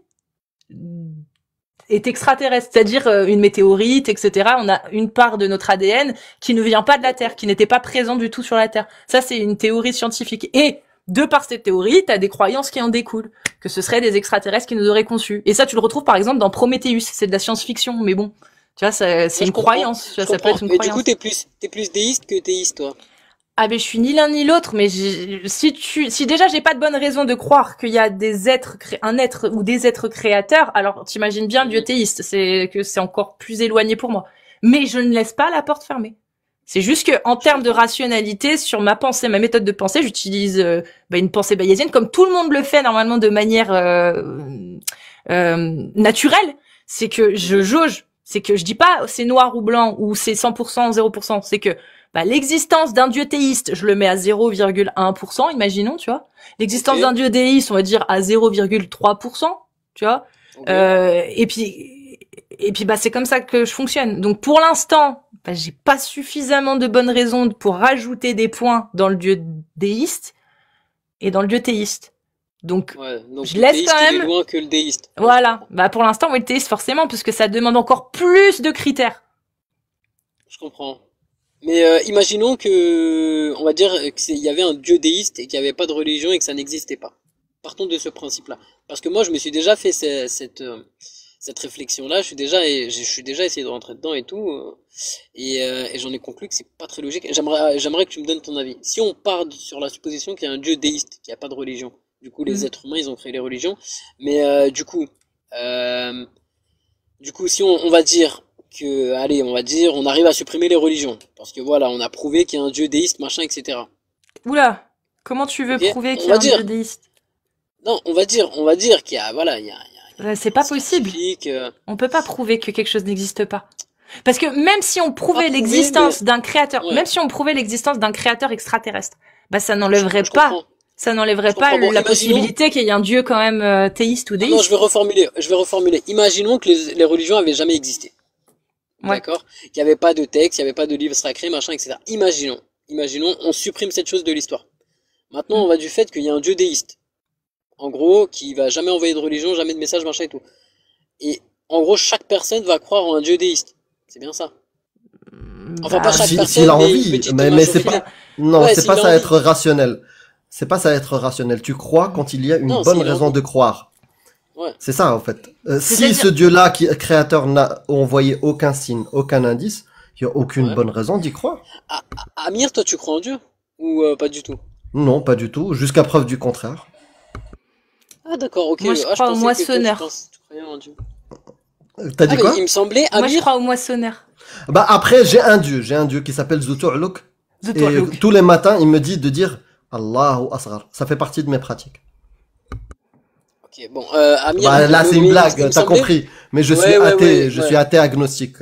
est extraterrestre, c'est-à-dire une météorite, etc. On a une part de notre ADN qui ne vient pas de la Terre, qui n'était pas présent du tout sur la Terre. Ça, c'est une théorie scientifique. Et de par cette théorie, t'as des croyances qui en découlent, que ce seraient des extraterrestres qui nous auraient conçus. Et ça, tu le retrouves par exemple dans Prometheus. C'est de la science-fiction, mais bon, tu vois, c'est Moi, je une comprends. croyance. Tu vois, Je ça peut comprends. être une Mais du coup, croyance. t'es plus déiste que théiste, toi. Ah ben je suis ni l'un ni l'autre, mais si déjà j'ai pas de bonne raison de croire qu'il y a des êtres, un être ou des êtres créateurs, alors t'imagines bien Dieu Mhm. théiste, c'est encore plus éloigné pour moi. Mais je ne laisse pas la porte fermée. C'est juste que en Je termes de comprends. rationalité, sur ma pensée, ma méthode de pensée, j'utilise une pensée bayésienne comme tout le monde le fait normalement de manière naturelle. C'est que je Mhm. jauge, c'est que je dis pas c'est noir ou blanc ou c'est 100%, 0%, c'est que l'existence d'un dieu théiste, je le mets à 0,1%, imaginons, tu vois. L'existence d'un Ok, dieu déiste, on va dire à 0,3%, tu vois. ok. Et puis c'est comme ça que je fonctionne. Donc pour l'instant, j'ai pas suffisamment de bonnes raisons pour rajouter des points dans le dieu déiste et dans le dieu théiste. Donc Ouais, donc je le laisse quand théiste, il est même, loin que le déiste. Ouais, je voilà. comprends. Pour l'instant, oui, le théiste forcément, parce que ça demande encore plus de critères. Je comprends. Mais imaginons que, on va dire il y avait un dieu déiste et qu'il n'y avait pas de religion et que ça n'existait pas. Partons de ce principe-là. Parce que moi, je me suis déjà fait cette réflexion-là. Je suis déjà essayé de rentrer dedans et tout. Et j'en ai conclu que c'est pas très logique. J'aimerais que tu me donnes ton avis. Si on part sur la supposition qu'il y a un dieu déiste, qu'il n'y a pas de religion. Du coup, les Mm. êtres humains, ils ont créé les religions. Mais euh, du coup, si on va dire que, allez, on va dire, on arrive à supprimer les religions, parce que voilà, on a prouvé qu'il y a un dieu déiste, machin, etc. Oula, comment tu veux Ok? prouver On qu'il y a va un dieu dire, déiste? non, on va dire qu'il y a, voilà, il y a C'est un pas possible. scientifique, On peut pas prouver que quelque chose n'existe pas. Parce que même si on pas prouvait prouvé, mais, l'existence d'un créateur, ouais, même si on prouvait l'existence d'un créateur extraterrestre, je comprends, ça je n'enlèverait pas comprends. Bon, la imaginons, possibilité qu'il y ait un dieu quand même théiste ou non, non, déiste. je vais reformuler. Imaginons que les religions avaient jamais existé. Ouais. D'accord? Qu'il n'y avait pas de texte, il n'y avait pas de livre sacré, machin, etc. Imaginons, on supprime cette chose de l'histoire. Maintenant, Mm. on va du fait qu'il y a un dieu déiste. En gros, qui va jamais envoyer de religion, jamais de message, machin et tout. Et en gros, chaque personne va croire en un dieu déiste. C'est bien ça. Enfin, pas Bah, chaque S'il personne, a mais une envie, petite mais c'est s'il majorité. pas, a- non, Ouais, c'est pas s'il a ça envie. être rationnel. C'est pas ça être rationnel. Tu crois quand il y a une Non, bonne s'il a raison envie. de croire. Ouais. C'est ça, en fait. Si ce C'est-à-dire, Dieu-là, créateur, n'a envoyé aucun signe, aucun indice, il n'y a aucune Ouais. bonne raison d'y croire. Amir, toi, tu crois en Dieu? Ou pas du tout? Non, pas du tout, jusqu'à preuve du contraire. Ah, d'accord, ok. moi je Ah, je crois au pensais que toi, moissonneur. tu croyais en Dieu. T'as Ah, dit mais il quoi? me semblait, Moi je Amir. crois au moissonneur. Bah après, j'ai un Dieu qui s'appelle Zutu'luk, The et Look. tous les matins, il me dit de dire Allahu Asghar. Ça fait partie de mes pratiques. Ok, bon, Amir, Bah là, c'est une il blague, me t'as semblait. compris. Mais je suis Ouais. athée agnostique.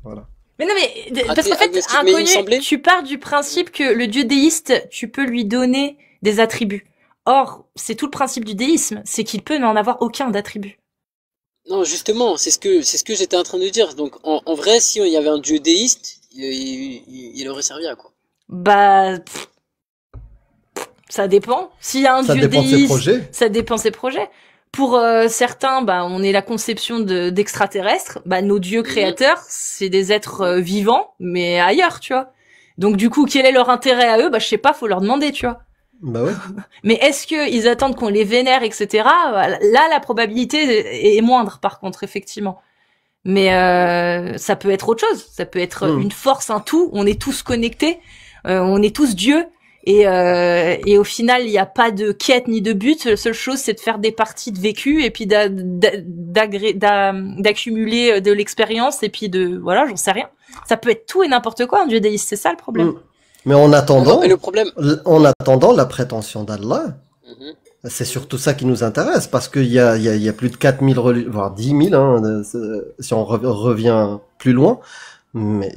Voilà. Mais non, mais Ah, parce t'es qu'en fait, agnostique, mais il me inconnu, semblait. tu pars du principe que le dieu déiste, tu peux lui donner des attributs. Or, c'est tout le principe du déisme, c'est qu'il peut n'en avoir aucun d'attribut. Non, justement, c'est ce que j'étais en train de dire. Donc, en vrai, si il y avait un dieu déiste, il aurait servi à quoi? Bah, ça dépend. S'il y a un Ça dieu dépend de ses déiste, projets. ça dépend de ses projets. Pour certains, on est la conception d'extraterrestres. Nos dieux Mhm. créateurs, c'est des êtres vivants, mais ailleurs, tu vois. Donc du coup, quel est leur intérêt à eux? Je sais pas, faut leur demander, tu vois. Bah ouais. Mais est-ce que ils attendent qu'on les vénère, etc. Là, la probabilité est moindre, par contre, effectivement. Mais ça peut être autre chose. Ça peut être Hmm. une force, un tout. On est tous connectés. On est tous Dieu. Et au final, il n'y a pas de quête ni de but. La seule chose, c'est de faire des parties de vécu et puis d'accumuler de l'expérience et puis voilà, j'en sais rien. Ça peut être tout et n'importe quoi, un dieu déiste, c'est ça le problème. Mais en attendant, Et le problème, la prétention d'Allah, c'est surtout ça qui nous intéresse, parce qu'il y a plus de 4000 voire 10 000, hein, si on revient plus loin. Mais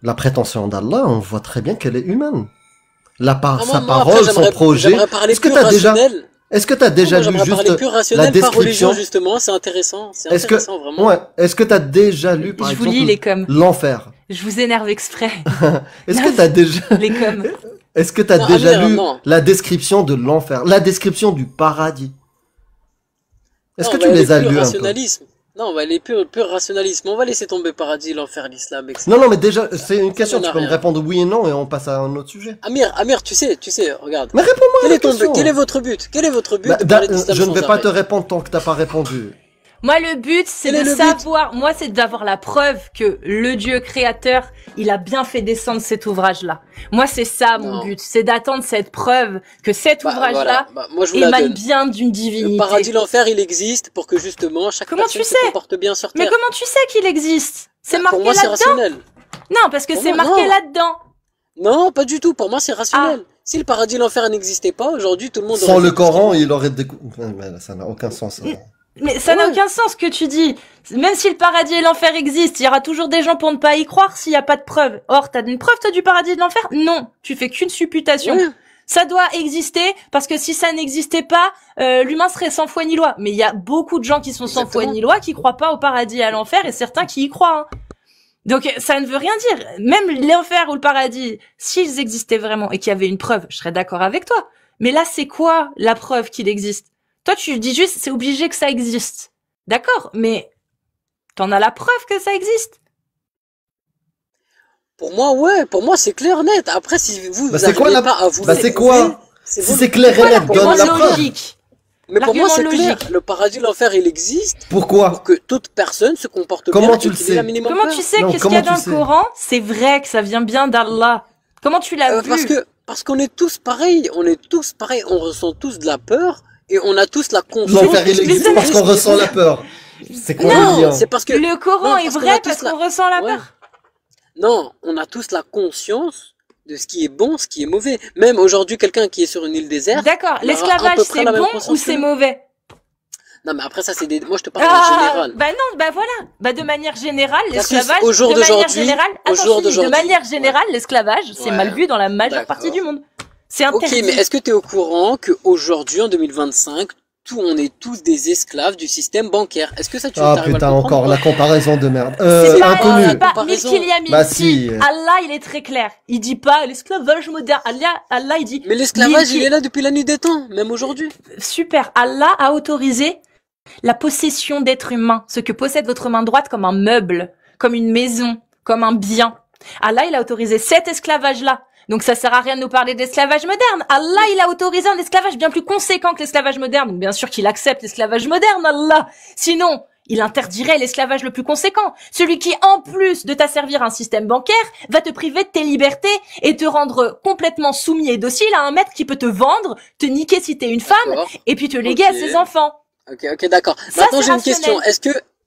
la prétention d'Allah, on voit très bien qu'elle est humaine. Sa parole, son projet. Est-ce que t'as déjà lu juste la description? Justement, c'est intéressant. C'est intéressant, vraiment. Ouais. Est-ce que t'as déjà lu, par exemple, l'enfer? Je vous énerve exprès. Est-ce que t'as déjà Est-ce que t'as déjà lu la description de l'enfer, la description du paradis? Est-ce que tu les as lus un peu? Non, on va aller pur rationalisme. On va laisser tomber paradis, l'enfer, l'islam, etc. Non, mais déjà, c'est une question. Tu peux me répondre oui et non et on passe à un autre sujet. Amir, tu sais, regarde. Mais réponds-moi à la question. Quel est votre but? Quel est votre but? Je ne vais pas te répondre tant que t'as pas répondu. Moi, le but, c'est de savoir, moi, c'est d'avoir la preuve que le Dieu créateur, il a bien fait descendre cet ouvrage-là. Moi, c'est ça, mon but. C'est d'attendre cette preuve que cet ouvrage-là émane bien d'une divinité. Le paradis, l'enfer, il existe pour que justement, chaque personne se comporte bien sur Terre. Mais comment tu sais qu'il existe? C'est marqué là-dedans? Pour moi, c'est rationnel. Non, parce que c'est marqué là-dedans. Non, pas du tout. Pour moi, c'est rationnel. Si le paradis, l'enfer n'existait pas, aujourd'hui, tout le monde sans le Coran, il aurait Mais ça n'a aucun sens. Mais ça n'a aucun sens ce que tu dis. Même si le paradis et l'enfer existent, il y aura toujours des gens pour ne pas y croire s'il n'y a pas de preuve. Or, t'as une preuve, toi, du paradis et de l'enfer? Non. Tu fais qu'une supputation. Oui. Ça doit exister, parce que si ça n'existait pas, l'humain serait sans foi ni loi. Mais il y a beaucoup de gens qui sont sans foi ni loi, qui croient pas au paradis et à l'enfer, et certains qui y croient. Hein. Donc, ça ne veut rien dire. Même l'enfer ou le paradis, s'ils existaient vraiment et qu'il y avait une preuve, je serais d'accord avec toi. Mais là, c'est quoi la preuve qu'il existe? Toi, tu dis juste, c'est obligé que ça existe. D'accord, mais t'en as la preuve que ça existe? Pour moi, ouais. Pour moi, c'est clair, net. Après, si vous c'est quoi pas à vous... c'est quoi? Si c'est clair et net, donne la preuve. Mais pour moi, c'est clair. Le paradis, l'enfer, il existe. Pourquoi? Pour que toute personne se comporte bien. Comment tu le sais? Comment tu sais qu'est-ce qu'il y a dans le Coran? C'est vrai que ça vient bien d'Allah. Comment tu l'as vu? Parce qu'on est tous pareils. On ressent tous de la peur. Et on a tous la conscience. L'enfer, il existe parce qu'on ressent la peur. C'est quoi le lien? C'est parce que le Coran est vrai parce qu'on ressent la peur. Non, on a tous la conscience de ce qui est bon, ce qui est mauvais. Même aujourd'hui, quelqu'un qui est sur une île déserte. D'accord. L'esclavage, c'est bon ou c'est mauvais? Non, mais après ça, c'est moi je te parle en général. Bah non, bah voilà. Bah de manière générale, l'esclavage. De manière générale, l'esclavage, c'est mal vu dans la majeure partie du monde. C'est interdit. Ok, mais est-ce que tu es au courant qu'aujourd'hui, en 2025, on est tous des esclaves du système bancaire? Est-ce que ça tu arrives putain, à le comprendre? Encore la comparaison de merde. Inconnu. C'est pas Milkiliamin. Bah si. Allah, il est très clair. Il dit pas l'esclavage moderne. Allah, il dit. Mais l'esclavage, il est là depuis la nuit des temps, même aujourd'hui. Super. Allah a autorisé la possession d'êtres humains, ce que possède votre main droite comme un meuble, comme une maison, comme un bien. Allah, il a autorisé cet esclavage-là. Donc ça sert à rien de nous parler d'esclavage moderne. Allah, il a autorisé un esclavage bien plus conséquent que l'esclavage moderne. Donc bien sûr qu'il accepte l'esclavage moderne, Allah. Sinon, il interdirait l'esclavage le plus conséquent. Celui qui, en plus de t'asservir un système bancaire, va te priver de tes libertés et te rendre complètement soumis et docile à un maître qui peut te vendre, te niquer si t'es une femme, et puis te léguer à ses enfants. Ok, d'accord. Maintenant, j'ai une question.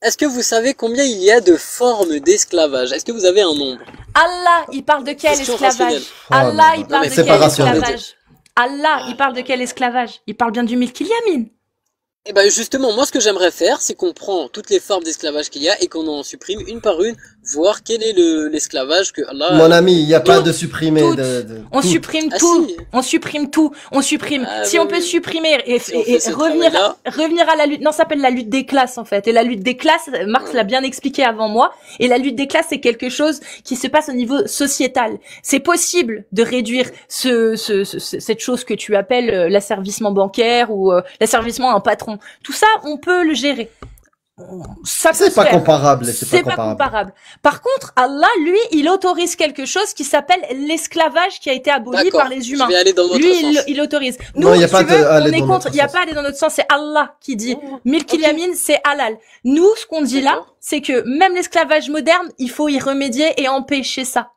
Est-ce que vous savez combien il y a de formes d'esclavage? Est-ce que vous avez un nombre? Allah, il parle de quel esclavage? Allah, il parle de quel esclavage? Allah, il parle de quel esclavage? Il parle bien du Milkiliamin. Eh ben justement, moi ce que j'aimerais faire, c'est qu'on prend toutes les formes d'esclavage qu'il y a et qu'on en supprime une par une, voir quel est l'esclavage que Allah... Mon ami, il n'y a pas de supprimer. On supprime tout. Si. On supprime tout. On supprime. Si on peut supprimer et revenir à la lutte. Non, ça s'appelle la lutte des classes en fait. Et la lutte des classes, Marx l'a bien expliqué avant moi. Et la lutte des classes, c'est quelque chose qui se passe au niveau sociétal. C'est possible de réduire cette chose que tu appelles l'asservissement bancaire ou l'asservissement à un patron. Tout ça, on peut le gérer. C'est pas comparable. C'est pas comparable. Par contre, Allah, lui, il autorise quelque chose qui s'appelle l'esclavage qui a été aboli par les humains. Lui, il autorise. Nous, on est contre. Il n'y a pas à aller dans notre sens. C'est Allah qui dit. Milkiliamin, c'est halal. Nous, ce qu'on dit là, c'est que même l'esclavage moderne, il faut y remédier et empêcher ça.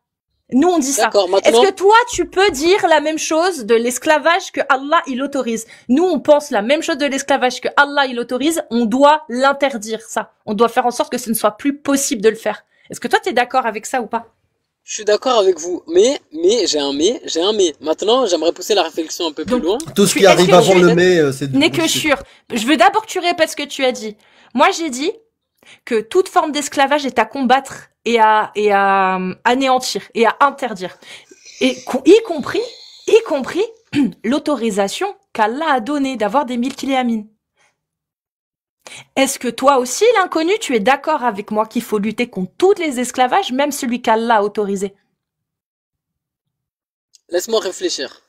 Nous, on dit ça. D'accord, Est-ce maintenant, que toi, tu peux dire la même chose de l'esclavage que Allah, il autorise? Nous, on pense la même chose de l'esclavage que Allah, il autorise. On doit l'interdire, ça. On doit faire en sorte que ce ne soit plus possible de le faire. Est-ce que toi, t'es d'accord avec ça ou pas? je suis d'accord avec vous, j'ai un mais. Maintenant, j'aimerais pousser la réflexion un peu plus Donc, loin. Tout ce qui est-ce arrive que avant tu le mai, c'est du n'es que bullshit. sûr? Je veux d'abord que tu répètes ce que tu as dit. Moi, j'ai dit que toute forme d'esclavage est à combattre et à anéantir et à interdire. Et y compris l'autorisation qu'Allah a donnée d'avoir des milk yamim. Est-ce que toi aussi, l'inconnu, tu es d'accord avec moi qu'il faut lutter contre tous les esclavages, même celui qu'Allah a autorisé? Laisse-moi réfléchir.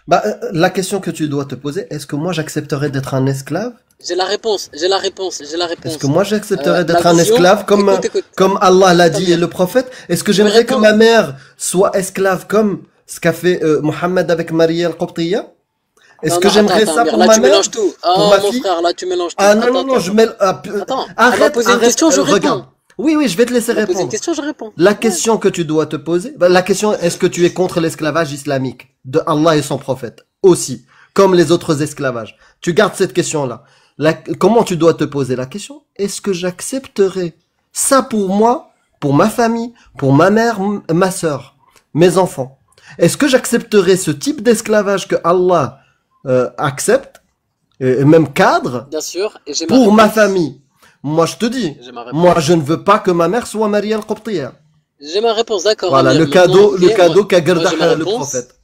Bah, la question que tu dois te poser, est-ce que moi j'accepterais d'être un esclave? J'ai la réponse. Est-ce que moi j'accepterais d'être La un vision, esclave écoute. comme Allah l'a Attends dit bien. et le prophète? Est-ce que Je vais j'aimerais que répondre. ma mère soit esclave comme ce qu'a fait Mohammed avec Maria al-Qibtiyya? Est-ce Non, que non, j'aimerais attends, ça Amir, pour là ma tu mère? mélanges tout. Pour Ah, ma mon fille? frère, là tu mélanges tout. Ah non, Attends, non, non, attends, je mets... attends. Elle m'a arrête, posé une arrête, question, je regarde. réponds. Oui, oui, je vais te laisser Elle m'a posé une répondre. question, je réponds. La Ouais. question que tu dois te poser, bah, la question, est-ce que tu es contre l'esclavage islamique de Allah et son prophète? Aussi, comme les autres esclavages. Tu gardes cette question-là. Comment tu dois te poser la question? Est-ce que j'accepterai ça pour moi, pour ma famille, pour ma mère, ma sœur, mes enfants? Est-ce que j'accepterai ce type d'esclavage que Allah accepte, et même cadre, Bien sûr, et j'ai ma pour ma réponse. famille? Moi, je te dis, J'ai ma réponse. moi, je ne veux pas que ma mère soit Maria al-Qibtiyya. J'ai ma réponse, d'accord. Voilà, Amir. le cadeau, Maintenant, le ok, cadeau qu'a moi, j'ai ma gardé le réponse. prophète.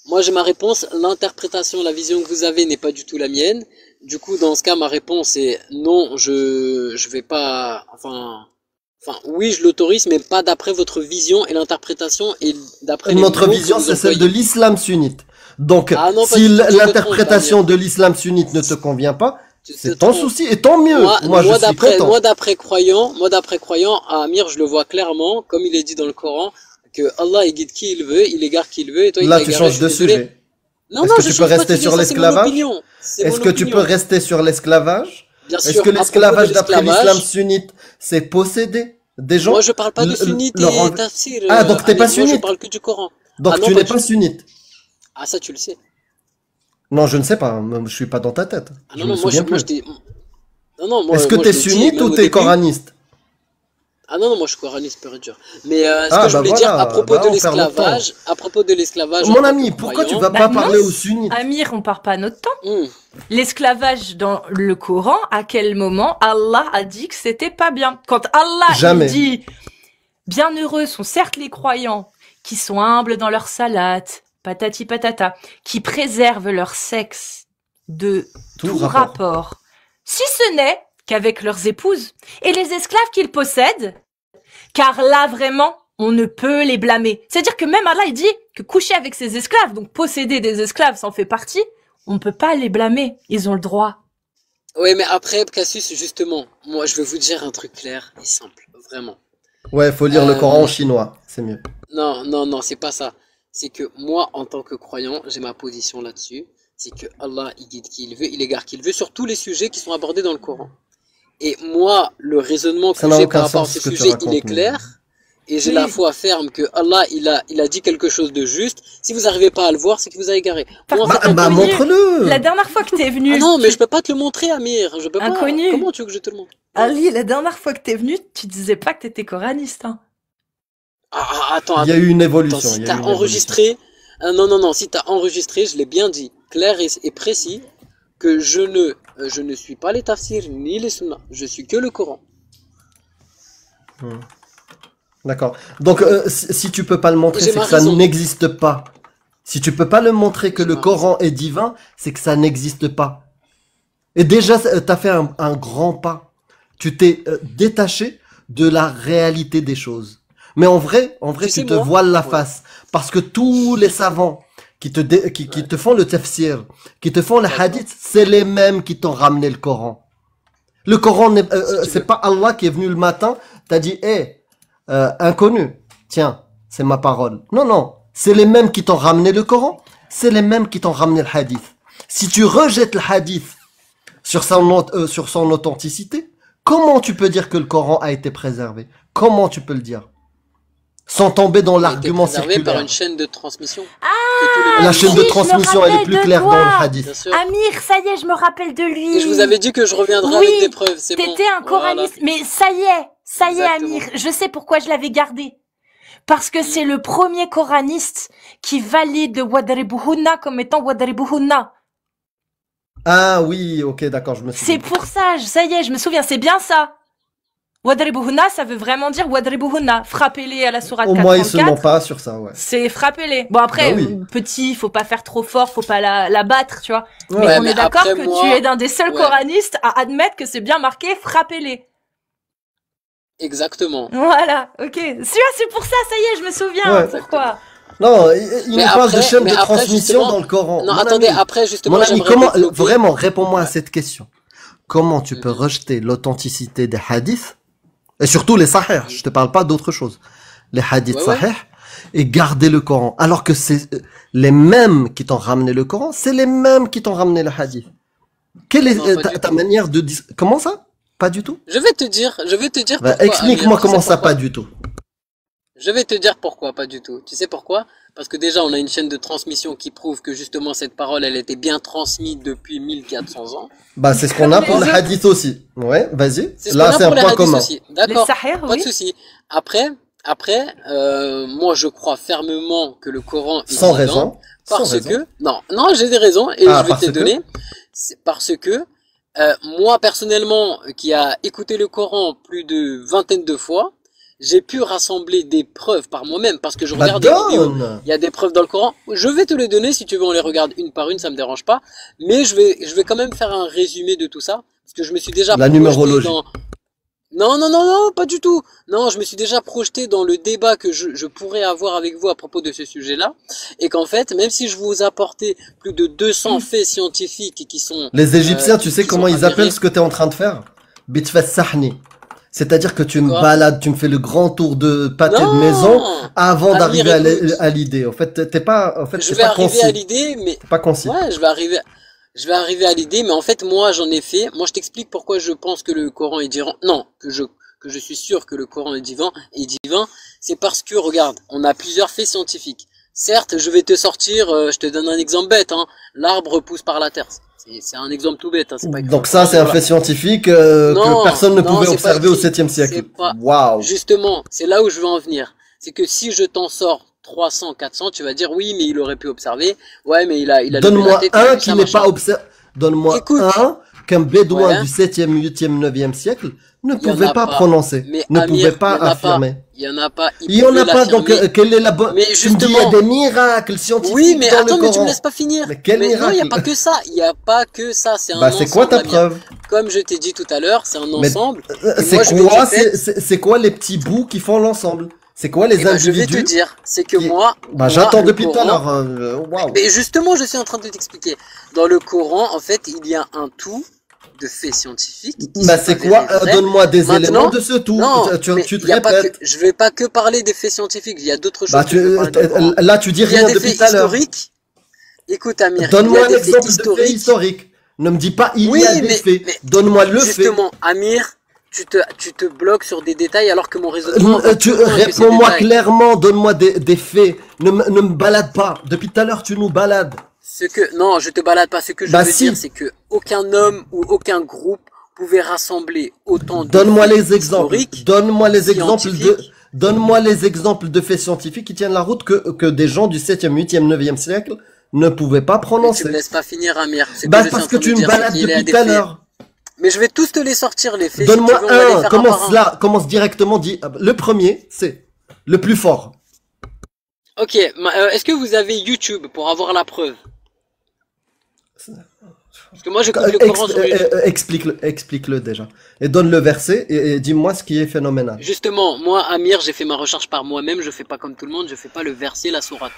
Moi, j'ai ma réponse. L'interprétation, la vision que vous avez n'est pas du tout la mienne. Du coup, dans ce cas, ma réponse est non, je vais pas, oui, je l'autorise, mais pas d'après votre vision et l'interprétation et d'après les Notre mots vision, que vous c'est celle de employez. l'islam sunnite. Donc, Ah non, pas si du tout, tu te trompes, l'interprétation Amir. de l'islam sunnite ne te convient pas, Tu te c'est ton trompes. souci, et tant mieux. Moi, Moi, je suis content. moi d'après croyant, à Amir, je le vois clairement, comme il est dit dans le Coran, que Allah, il guide qui il veut, il égare qui il veut, et toi, il Là, t'a tu égaré, je changes suis de désolé. sujet. Non, Est-ce non, que je tu peux change pas de rester sujet, sur ça, c'est mon l'esclavage? opinion. C'est Est-ce mon que tu opinion. peux rester sur l'esclavage? Bien Est-ce sûr, que à propos de l'esclavage, d'après l'islam l'esclavage, sunnite, c'est posséder des gens? moi je parle pas de sunnite leur et enlever- tafsir, Ah, donc t'es Amir, pas moi je sunnite. parle que du Coran. Donc Ah non, tu pas n'es du pas tout. sunnite. Ah ça tu le sais. Non, je ne sais pas. Je suis pas dans ta tête. Ah Je non, me non, moi je, souviens moi je plus. dis... Non, non, moi, Est-ce que moi t'es je l'ai dit, sunnite même ou au t'es début. coraniste? Ah non, non, moi je suis coraniste pur et dur. Mais ce Ah, que je bah voulais dire à voilà, propos bah de on perd notre temps. l'esclavage, à propos de l'esclavage en Mon tant que ami, pourquoi tu croyant, vas Bah pas non, parler aux sunnites? Amir, on part pas notre temps. hum, L'esclavage dans le Coran, à quel moment Allah a dit que c'était pas bien? Quand Allah il Jamais. dit bienheureux sont certes les croyants qui sont humbles dans leur salat, patati patata, qui préservent leur sexe de tout rapport, si ce n'est qu'avec leurs épouses et les esclaves qu'ils possèdent, car là vraiment on ne peut les blâmer. C'est-à-dire que même Allah il dit que coucher avec ses esclaves, donc posséder des esclaves, ça en fait partie. On ne peut pas les blâmer, ils ont le droit. Oui, mais après, Cassius, justement, moi je vais vous dire un truc clair et simple, vraiment. Ouais, faut lire le Euh, Coran en chinois, c'est mieux. Non, non, non, c'est pas ça. C'est que moi, en tant que croyant, j'ai ma position là-dessus. C'est que Allah, il guide qui il veut, il égare qui il veut sur tous les sujets qui sont abordés dans le Coran. Et moi, le raisonnement Ça que n'a j'ai aucun par rapport à sens, ces ce que tu sujets, il racontes, est mais- clair. Et j'ai Oui. la foi ferme que Allah, il a dit quelque chose de juste. Si vous n'arrivez pas à le voir, c'est que vous avez égaré. Par Moi, en contre, fait, Bah, inconnu, montre-le! la dernière fois que t'es venu, ah non, mais je peux pas te le montrer, Amir. Je peux pas. Inconnu. Comment tu veux que je te le montre? Ali, la dernière fois que t'es venu, tu disais pas que t'étais coraniste, hein. Attends, Il y a eu une évolution. attends, si il y a t'as eu une évolution. enregistré, non, non, non, si t'as enregistré, je l'ai bien dit, clair et précis, que je ne suis pas les tafsirs ni les sunnas, je suis que le Coran. D'accord. Donc, si tu peux pas le montrer, J'ai c'est ma que ça raison. n'existe pas. Si tu peux pas le montrer que J'ai le ma Coran est divin, c'est que ça n'existe pas. Et déjà, t'as fait un grand pas. Tu t'es détaché de la réalité des choses. Mais en vrai, Tu sais, tu te moi, voiles la ouais. face. Parce que tous les savants qui te font le tafsir, qui te font le D'accord. hadith, c'est les mêmes qui t'ont ramené le Coran. Le Coran, tu c'est veux. pas Allah qui est venu le matin, t'as dit, inconnu, tiens, c'est ma parole. Non, non, c'est les mêmes qui t'ont ramené le Coran, c'est les mêmes qui t'ont ramené le hadith. Si tu rejettes le hadith sur son authenticité, comment tu peux dire que le Coran a été préservé? Comment tu peux le dire? sans tomber dans Il a été l'argument préservé par circulaire. une chaîne de transmission. La chaîne de oui, je me transmission, elle est rappelle plus de claire toi. dans le hadith. Bien sûr. Amir, ça y est, je me rappelle de lui. Et je vous avais dit que je reviendrai Oui, avec des preuves, c'est bon. T'étais un Voilà. coraniste, mais ça y est, Exactement. Amir, je sais pourquoi je l'avais gardé. Parce que c'est le premier coraniste qui valide Wadribuhunna comme étant Wadribuhunna. Ah oui, ok, d'accord, je me C'est souviens. pour ça, ça y est, je me souviens, c'est bien ça. Wadribuhunna, ça veut vraiment dire Wadribuhunna. Frappez-les à la sourate Au moins, ils se 434. mentent pas sur ça, ouais. C'est frappez-les. Bon après, Bah oui. petit, faut pas faire trop fort, faut pas la battre, tu vois. Ouais, Mais Ouais, on mais est d'accord après, que moi- tu es d'un des seuls Ouais. coranistes à admettre que c'est bien marqué frappez-les. Exactement. Voilà, ok. C'est pour ça, ça y est, je me souviens. Ouais. Pourquoi? Non, il Mais nous parle de après- chaîne mais de après, transmission justement- dans le Coran. Non, Mon attendez, ami, après, justement, mon ami, j'aimerais comment, développer- vraiment, réponds-moi à Ouais. cette question. Comment tu peux Mhm. rejeter l'authenticité des hadiths, et surtout les sahih, je te parle pas d'autre chose, les hadiths Ouais, ouais. sahih, et garder le Coran, alors que c'est les mêmes qui t'ont ramené le Coran, c'est les mêmes qui t'ont ramené le hadith. Quelle est Non, pas du ta tout. manière de dire, comment ça? Pas du tout? Je vais te dire Bah, pourquoi. explique-moi Amir. Tu comment sais ça, pourquoi pas du tout. Je vais te dire pourquoi pas du tout. Tu sais pourquoi? Parce que déjà, on a une chaîne de transmission qui prouve que justement cette parole, elle était bien transmise depuis 1400 ans. Bah, c'est ce qu'on Comme a les pour le autres. hadith aussi. Ouais, vas-y. C'est ce Là, qu'on a c'est un pour les point hadiths commun. aussi. Les D'accord. sahih, Pas oui. de souci. Après, moi, je crois fermement que le Coran est Sans divin. raison. Sans Parce raison. que, non, j'ai des raisons et Ah, je vais parce te les que donner. C'est parce que, moi, personnellement, qui a écouté le Coran plus de vingtaine de fois, j'ai pu rassembler des preuves par moi-même parce que je Bah, regarde des vidéos. donne! Il y a des preuves dans le Coran. Je vais te les donner si tu veux, on les regarde une par une, ça me dérange pas. Mais je vais quand même faire un résumé de tout ça parce que je me suis déjà La projeté numérologie. dans. Non, pas du tout. Non, je me suis déjà projeté dans le débat que je pourrais avoir avec vous à propos de ce sujet-là. Et qu'en fait, même si je vous apportais plus de 200 faits scientifiques qui sont... Les Égyptiens, tu qui sais sont comment ils avérés. appellent ce que tu es en train de faire? Bitfas Sahni. C'est-à-dire que tu me Quoi? balades, tu me fais le grand tour de pâté de Non maison avant Amir, d'arriver écoute. à l'idée. En fait, t'es pas, en fait, Je c'est vais pas arriver concis. à l'idée, mais... C'est pas concis. Ouais, je vais arriver à l'idée, mais en fait, moi, j'en ai fait. Moi, je t'explique pourquoi je pense que le Coran est divin. Non, que je suis sûr que le Coran est divin. C'est parce que, regarde, on a plusieurs faits scientifiques. Certes, je vais te sortir, je te donne un exemple bête, hein. L'arbre pousse par la terre. C'est un exemple tout bête, hein. C'est pas Donc ça, c'est un fait scientifique Non, que personne ne non, pouvait c'est pas observer au écrit. 7e siècle. C'est pas- Waouh. Justement, c'est là où je veux en venir. C'est que si je t'en sors 300, 400, tu vas dire oui, mais il aurait pu observer. Ouais, mais il a levé la Donne-moi tête, il a un vu qui ça, n'est machin. pas observé. Donne-moi Écoute. un qu'un bédouin Ouais. du 7e, 8e, 9e siècle ne Il y en pouvait a pas pas. prononcer, Mais ne Amir, pouvait pas il y en a affirmer. Il y en a pas. Il y en a pouvait pas, donc l'affirmer. quelle est la bonne... Mais Tu me dis, il y a justement- des miracles scientifiques Oui, mais dans attends, le mais tu Coran. me laisses pas finir. Mais quel non, il n'y a miracle? pas que ça. Il n'y a pas que ça. C'est un Bah, c'est quoi ta ensemble, Amir. preuve? Comme je t'ai dit tout à l'heure, c'est un Mais- ensemble. Et moi, C'est je vais quoi, te faire- c'est quoi les petits bouts qui font l'ensemble? C'est quoi les Eh ben, je vais individus? te dire, c'est que qui- moi, Bah, moi, j'attends le depuis tout à Coran- l'heure. Waouh. Mais justement, je suis en train de t'expliquer. Dans le Coran, en fait, il y a un tout de faits scientifiques. qui Bah, sont c'est avérés quoi? vrais. Donne-moi des Maintenant- éléments de ce tout. Non, Tu mais te il y a pas répètes. que, je vais pas que parler des faits scientifiques. Il y a d'autres choses Bah, que je vais parler dans le Coran. là, tu dis Il y a rien des depuis faits tout à l'heure. historiques. Écoute, Amir, il y Donne-moi a un des faits exemple de fait historiques. historique. Ne me dis pas il Oui, y a des mais- faits. mais- Donne-moi le fait. Justement, Amir, tu te bloques sur des détails alors que mon raisonnement va Tu plus loin que ces réponds-moi détails. clairement, donne-moi des faits. Ne me balade pas. Depuis tout à l'heure, tu nous balades. Non, je te balade pas. Ce que je Bah, veux si. dire, c'est que aucun homme ou aucun groupe pouvait rassembler autant de Donne-moi faits les exemples. historiques. Donne-moi les exemples de, scientifiques. donne-moi les exemples de faits scientifiques qui tiennent la route que des gens du 7e, 8e, 9e siècle ne pouvaient pas Mais tu prononcer. me laisses pas finir, Amir. Ce Bah, je suis parce en que train de tu me dire, c'est balades qu'il y a depuis des tout à faits. l'heure. Mais je vais tous te les sortir, les faits. Donne-moi si tu veux, on va les un. faire Commence par un. là. Commence directement. Dis, le premier, c'est le plus fort. Ok, est-ce que vous avez YouTube pour avoir la preuve? Parce que moi j'écoute le Coran sur YouTube. Explique-le déjà. Et donne le verset et dis-moi ce qui est phénoménal. Justement, moi, Amir, j'ai fait ma recherche par moi-même, je fais pas comme tout le monde, je fais pas le verset, la sourate.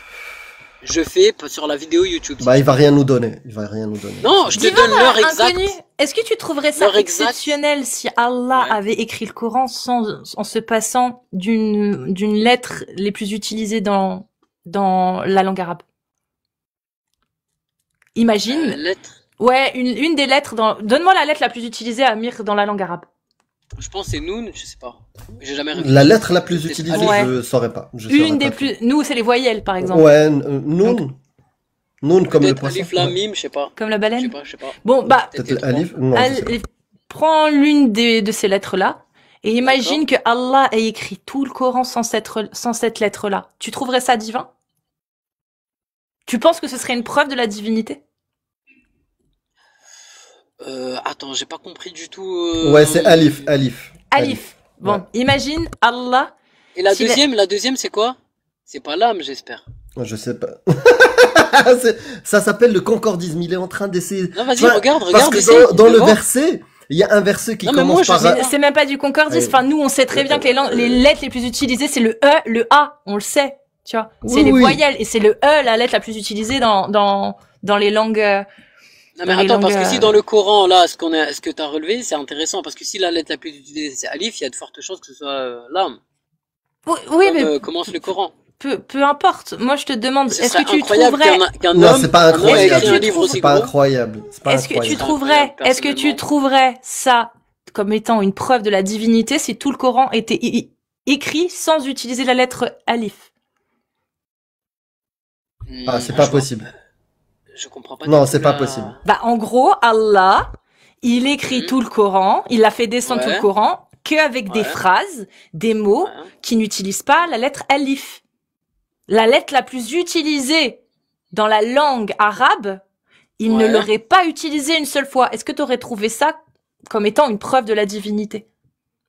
Je fais sur la vidéo YouTube. Bah, il va rien nous donner. Il va rien nous donner. Non, je te Divin donne l'heure exacte. inconnu, est-ce que tu trouverais ça L'heure exacte. exceptionnel si Allah Ouais. avait écrit le Coran en se passant d'une lettre les plus utilisées dans la langue arabe? Imagine. Lettre. Ouais, une des lettres donne-moi la lettre la plus utilisée, Amir, dans la langue arabe. Je pense que c'est Noun, je sais pas. J'ai jamais réfléchi. La lettre la plus Peut-être utilisée, Alif. Ouais. je saurais pas. Je saurais Une des pas. plus... Nous, c'est les voyelles, par exemple. Ouais, Noun. Noun comme le Peut-être poisson. Alif Lam Ouais. Mim, je sais pas. Comme la Je sais baleine. pas, je sais pas. Bon, bah, Peut-être Peut-être les trois. Alif. Non, je sais pas. prends l'une de ces lettres-là et imagine que Allah ait écrit tout le Coran sans cette lettre-là. Tu trouverais ça divin? Tu penses que ce serait une preuve de la divinité? Attends, j'ai pas compris du tout. Ouais, c'est Alif. Alif. Alif. Bon, Ouais. imagine Allah. Et la Si deuxième, c'est quoi? C'est pas l'âme, j'espère. Je sais pas. Ça s'appelle le concordisme. Il est en train d'essayer. Non, vas-y, Ouais, regarde, Parce essaye, que dans de le voir. verset, il y a un verset qui Non, mais moi, commence je par sais un. pas. C'est même pas du concordisme. Enfin, nous, on sait très bien que les lettres les plus utilisées, c'est le E, le A. On le sait. Tu vois. C'est Oui, les oui. voyelles. Et c'est le E, la lettre la plus utilisée dans les langues. Non, mais Dans les attends, parce langues, que si dans le Coran, là, ce que t'as relevé, c'est intéressant, parce que si la lettre la plus utilisée, c'est Alif, il y a de fortes chances que ce soit l'âme. Oui, Comme, mais commence le Coran. peu importe. Moi, je te demande, Ce est-ce serait que tu incroyable trouverais, qu'un Non, homme, c'est pas un homme ait incroyable. écrit un livre aussi C'est pas gros. incroyable. C'est pas est-ce que tu incroyable. trouverais, Incroyable, est-ce que tu personnellement. trouverais ça comme étant une preuve de la divinité si tout le Coran était écrit sans utiliser la lettre Alif? Ah, c'est pas Je vois- possible. Je comprends pas. Non, du tout c'est pas la- possible. Bah, en gros, Allah, il écrit Mhm. tout le Coran, il a fait descendre Ouais. tout le Coran qu'avec des Ouais. phrases, des mots Ouais. qui n'utilisent pas la lettre Alif. La lettre la plus utilisée dans la langue arabe, il ne Ouais. l'aurait pas utilisée une seule fois. Est-ce que tu aurais trouvé ça comme étant une preuve de la divinité?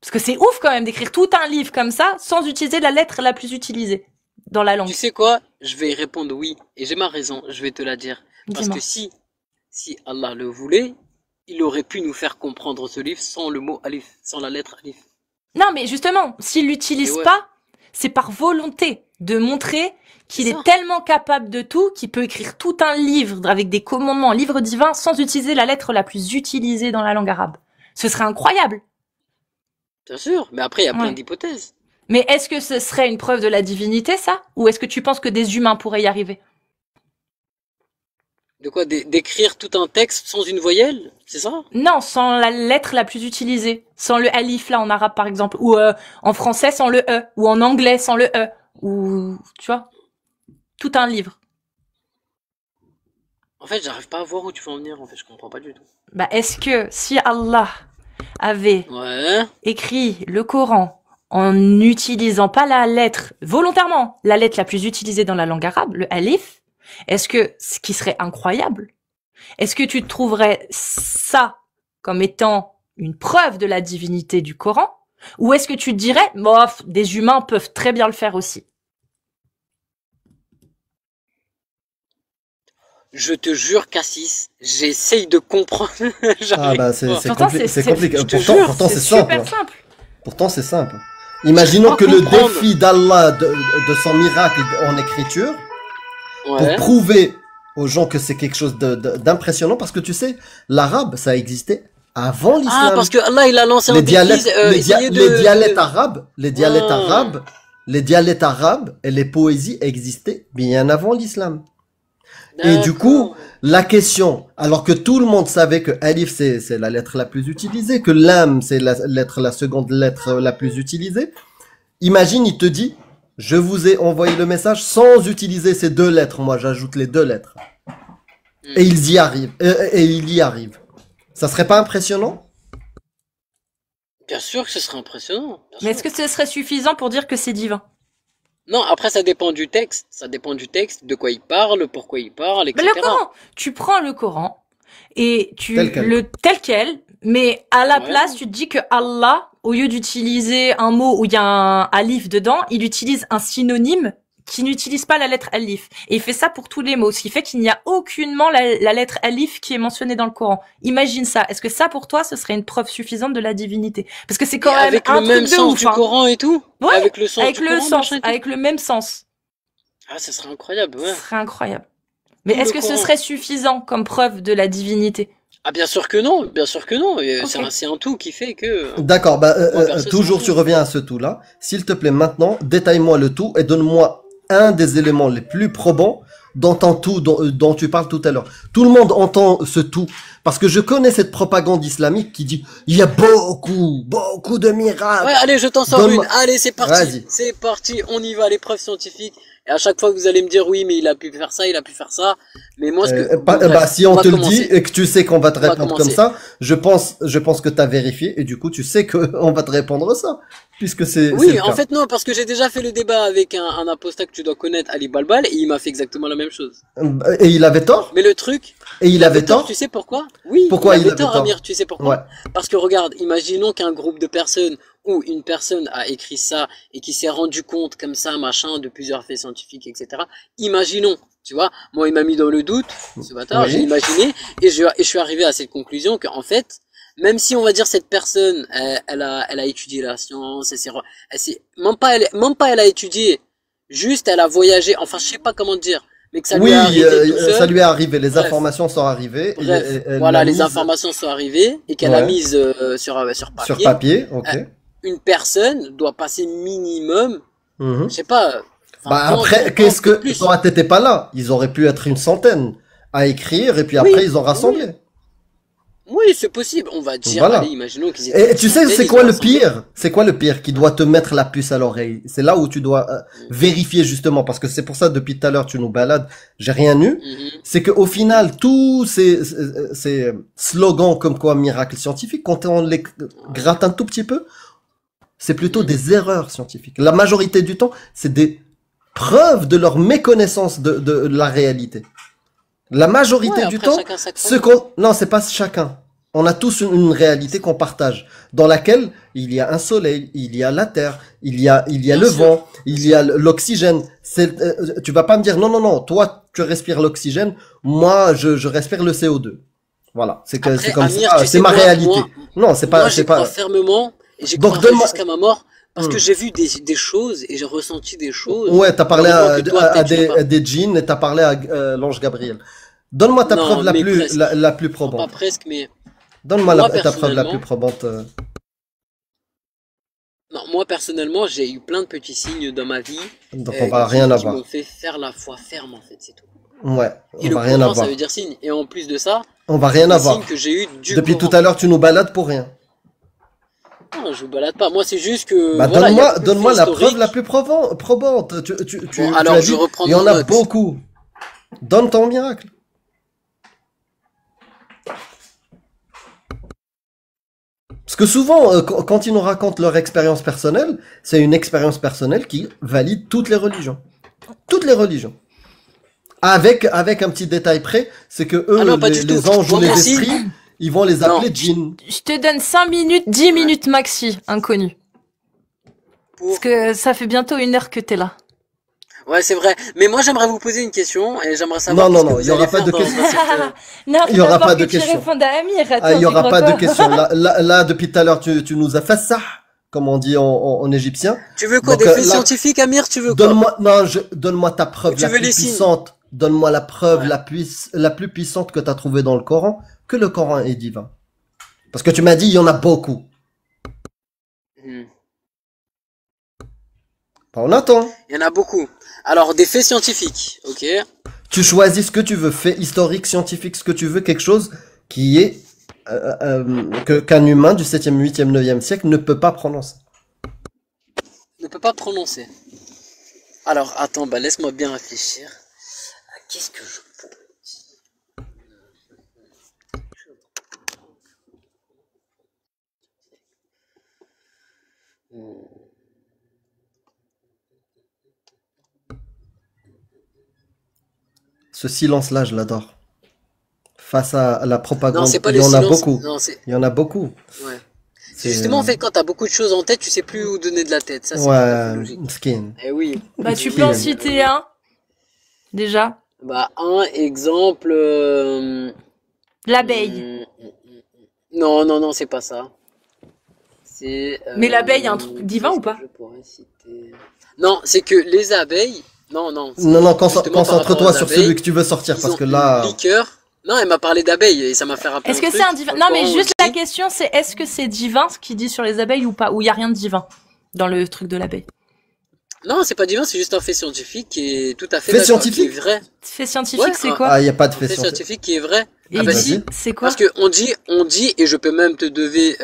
Parce que c'est ouf quand même d'écrire tout un livre comme ça sans utiliser la lettre la plus utilisée dans la langue. Tu sais quoi? Je vais y répondre oui. Et j'ai ma raison. Je vais te la dire. Parce Dis-moi. que si Allah le voulait, il aurait pu nous faire comprendre ce livre sans le mot Alif, sans la lettre Alif. Non, mais justement, s'il l'utilise Et ouais. pas, c'est par volonté de montrer qu'il C'est est ça. tellement capable de tout qu'il peut écrire tout un livre avec des commandements, un livre divin, sans utiliser la lettre la plus utilisée dans la langue arabe. Ce serait incroyable. Bien sûr. Mais après, il y a plein Ouais. d'hypothèses. Mais est-ce que ce serait une preuve de la divinité, ça? Ou est-ce que tu penses que des humains pourraient y arriver? De quoi? D'écrire tout un texte sans une voyelle? C'est ça? Non, sans la lettre la plus utilisée. Sans le alif, là, en arabe, par exemple. Ou en français, sans le E. Ou en anglais, sans le E. Ou, tu vois, tout un livre. En fait, j'arrive pas à voir où tu veux en venir. En fait, je comprends pas du tout. Bah, est-ce que si Allah avait Ouais. écrit le Coran en n'utilisant pas la lettre, volontairement, la lettre la plus utilisée dans la langue arabe, le alif, est-ce que, ce qui serait incroyable, est-ce que tu trouverais ça comme étant une preuve de la divinité du Coran? Ou est-ce que tu te dirais, bof, des humains peuvent très bien le faire aussi? Je te jure, Cassis, j'essaye de comprendre. Ah J'arrive bah pas. c'est Pourtant, c'est c'est- compliqué. je te Pourtant, jure, pourtant C'est c'est simple. super simple. Pourtant c'est simple. Imaginons pas que le comprendre. défi d'Allah de son miracle en écriture pour Ouais. prouver aux gens que c'est quelque chose d'impressionnant parce que tu sais l'arabe ça existait avant Ah, l'islam. parce que Allah, il a lancé un les défi, dialectes, essayer de... les dialectes arabes, Ah. les dialectes arabes et les poésies existaient bien avant l'islam. Et du coup, D'accord. la question, alors que tout le monde savait que alif c'est la lettre la plus utilisée, que lam c'est la seconde lettre la plus utilisée, imagine il te dit, je vous ai envoyé le message sans utiliser ces deux lettres, moi j'ajoute les deux lettres. Et ils y arrivent, et il y arrive. Ça serait pas impressionnant? Bien sûr que ce serait impressionnant. bien Mais est-ce sûr. que ce serait suffisant pour dire que c'est divin? Non, après, ça dépend du texte. Ça dépend du texte, de quoi il parle, pourquoi il parle, Mais etc. le Coran, tu prends le Coran et tu Tel quel. le tel quel, mais à la Ouais. place, tu te dis que Allah, au lieu d'utiliser un mot où il y a un alif dedans, il utilise un synonyme qui n'utilise pas la lettre alif. Et il fait ça pour tous les mots, ce qui fait qu'il n'y a aucunement la lettre alif qui est mentionnée dans le Coran. Imagine ça. Est-ce que ça, pour toi, ce serait une preuve suffisante de la divinité? Parce que c'est quand Et même avec un le truc même de sens ouf, du hein. Coran et tout? Ouais, Avec le sens avec du le Coran, sens, machin et tout. avec le même sens. Ah, ça serait incroyable, ouais. Ce serait incroyable. Mais Tout est-ce le que ce Coran. serait suffisant comme preuve de la divinité? Ah, bien sûr que non, bien sûr que non. Et Ok. c'est un tout qui fait que... D'accord, bah, Moi, perso, toujours c'est tu reviens à ce tout-là. S'il te plaît, maintenant, détaille-moi le tout et donne-moi un des éléments les plus probants d'entendre tout dont tu parles tout à l'heure. Tout le monde entend ce tout. Parce que je connais cette propagande islamique qui dit, il y a beaucoup de miracles. Ouais, allez, je t'en sors une. Donne-moi- Allez, c'est parti. Vas-y. C'est parti, on y va, les preuves scientifiques. Et à chaque fois que vous allez me dire, oui, mais il a pu faire ça, il a pu faire ça. Mais moi, ce que... Bah, Bref, si on va te le commencer. dit et que tu sais qu'on va te On va répondre comme commencer. ça, je pense que t'as vérifié et du coup tu sais qu'on va te répondre ça, puisque c'est Oui, le en cas. fait, non, parce que j'ai déjà fait le débat avec un apostat que tu dois connaître, Ali Balbal, et il m'a fait exactement la même chose. Et il avait tort. Mais le truc, Et il avait tort. tu sais pourquoi? Oui, Pourquoi il avait avait tort, tort? Amir, tu sais pourquoi? Ouais. Parce que regarde, imaginons qu'un groupe de personnes ou une personne a écrit ça et qui s'est rendu compte comme ça, machin, de plusieurs faits scientifiques, etc. Imaginons, tu vois, moi il m'a mis dans le doute, ce bâtard, Oui. j'ai imaginé et je suis arrivé à cette conclusion qu'en fait, même si on va dire cette personne, elle a étudié la science, elle s'est, même pas elle a étudié, juste elle a voyagé, enfin je sais pas comment dire, mais que ça lui Oui, est arrivé tout ça seul. lui est arrivé. Les Bref. informations sont arrivées. et Bref, elle voilà, l'a les mise informations sont arrivées et qu'elle a Ouais. mise sur papier. sur papier. Ok. Une personne doit passer minimum, Mhm. je sais pas, Bah 20 ans, après, 30 ans, qu'est-ce que peut-être plus. toi t'étais pas là? Ils auraient pu être une centaine à écrire et puis Oui, après ils ont rassemblé. Oui, c'est possible. On va dire, Voilà. allez, imaginons qu'ils étaient Et une tu sais, centaine, c'est ils quoi ont le rassemblé. pire? C'est quoi le pire qui doit te mettre la puce à l'oreille? C'est là où tu dois vérifier justement, parce que c'est pour ça depuis tout à l'heure tu nous balades, j'ai rien eu. Mhm. C'est qu'au final, tous ces slogans comme quoi miracle scientifique, quand on les gratte un tout petit peu, c'est plutôt des erreurs scientifiques. La majorité du temps, c'est des preuves de leur méconnaissance de la réalité. La majorité Ouais, du après, temps, chacun sa ce croyance. non, c'est pas chacun. On a tous une réalité qu'on partage, dans laquelle il y a un soleil, il y a la terre, il y a Bien le sûr. vent, il y a l'oxygène. Tu vas pas me dire non, toi tu respires l'oxygène, moi je respire le CO2. Voilà, c'est Après, comme Amir, ça, tu c'est sais, ma moi, réalité. moi, Non, c'est pas moi, j'y crois fermement et j'y Donc croirai donne-moi. jusqu'à ma mort parce que Hmm. j'ai vu des choses et j'ai ressenti des choses. Ouais, t'as parlé Heureusement que toi, à peut-être, tu l'as pas. des djinns et t'as parlé à l'ange Gabriel. Donne-moi ta Non, preuve mais presque. la plus Enfin, pas probante. presque, mais Donne-moi moi, ta preuve la plus personnellement, probante. non, moi, personnellement, j'ai eu plein de petits signes dans ma vie, Donc on va rien qui avoir. m'ont fait faire la foi ferme, en fait, c'est tout. Ouais, Et on le va rien Coran, avoir. ça veut dire signe. Et en plus de ça, On va c'est rien des avoir. signes que j'ai eu du Depuis Coran. tout à l'heure, tu nous balades pour rien. Non, je vous balade pas. Moi, c'est juste que, Bah voilà, il y a beaucoup de donne-moi faits la preuve historiques. la plus probante. Bon, Tu alors, as je dit, reprends il y en mon a note. beaucoup. Donne ton miracle. Parce que souvent, quand ils nous racontent leur expérience personnelle, c'est une expérience personnelle qui valide toutes les religions. Toutes les religions. Avec un petit détail près, c'est que eux, Ah non, pas du les tout. anges ou Moi, les mon signe- esprits, ils vont les Non. appeler djinns. Je te donne 5 minutes, 10 minutes maxi, inconnu. Pour... Parce que ça fait bientôt 1 heure que t'es là. Ouais, c'est vrai. Mais moi, j'aimerais vous poser une question et j'aimerais savoir Non, qu'est-ce non, que il vous y aura allez pas faire de dans question. cette, Non, Il y aura faut d'abord pas de que tu question. répondes à Amir. Attends, Ah, il y aura tu pas crois de quoi question. Là, depuis tout à l'heure, tu nous as fait ça, comme on dit en égyptien. Tu veux quoi, Donc, des faits là, scientifiques, Amir? Tu veux quoi? Donne-moi ta preuve Tu la veux plus les signes? puissante. Donne-moi la preuve Ouais. la plus puissante que tu as trouvée dans le Coran, que le Coran est divin. Parce que tu m'as dit, il y en a beaucoup. Hmm. Bah, on attend. Il y en a beaucoup. Alors, des faits scientifiques, ok? Tu choisis ce que tu veux, fait historique, scientifique, ce que tu veux, quelque chose qui est qu'un humain du 7e, 8e, 9e siècle ne peut pas prononcer. Ne peut pas prononcer. Alors, attends, bah, laisse-moi bien réfléchir. Ah, qu'est-ce que je pourrais dire? Ce silence-là, je l'adore. Face à la Non, propagande, c'est pas il y le en a silence. beaucoup. Non, c'est, Il y en a beaucoup. ouais. C'est C'est justement, en fait, quand t'as beaucoup de choses en tête, tu sais plus où donner de la tête. Ça, c'est tout à fait Ouais, logique. skin. Eh oui. Bah, tu Qui peux en aime. citer un, déjà. Bah, un exemple, L'abeille. Non, non, non, c'est pas ça. C'est. Mais l'abeille, un truc divin qu'est-ce ou pas que je pourrais citer? Non, c'est que les abeilles. Non, non. c'est Non, justement par concentre-toi rapport aux sur abeilles, celui que tu veux sortir, ils parce ont que là, une liqueur. Non, elle m'a parlé d'abeilles et ça m'a fait rappeler. Est-ce que truc. c'est un divin? Dans Non, le mais Coran, juste on la dit- question, c'est est-ce que c'est divin ce qu'il dit sur les abeilles ou pas? Ou il y a rien de divin dans le truc de l'abeille? Non, c'est pas divin, c'est juste un fait scientifique qui est tout à fait Fait d'accord, qui est scientifique? vrai. Fait scientifique, Ouais, c'est un quoi? Ah, il y a pas de Un fait fait scientifique. scientifique qui est vrai. Et Ah bah ici, si, Vas-y. c'est quoi? parce que on dit, et je peux même te donner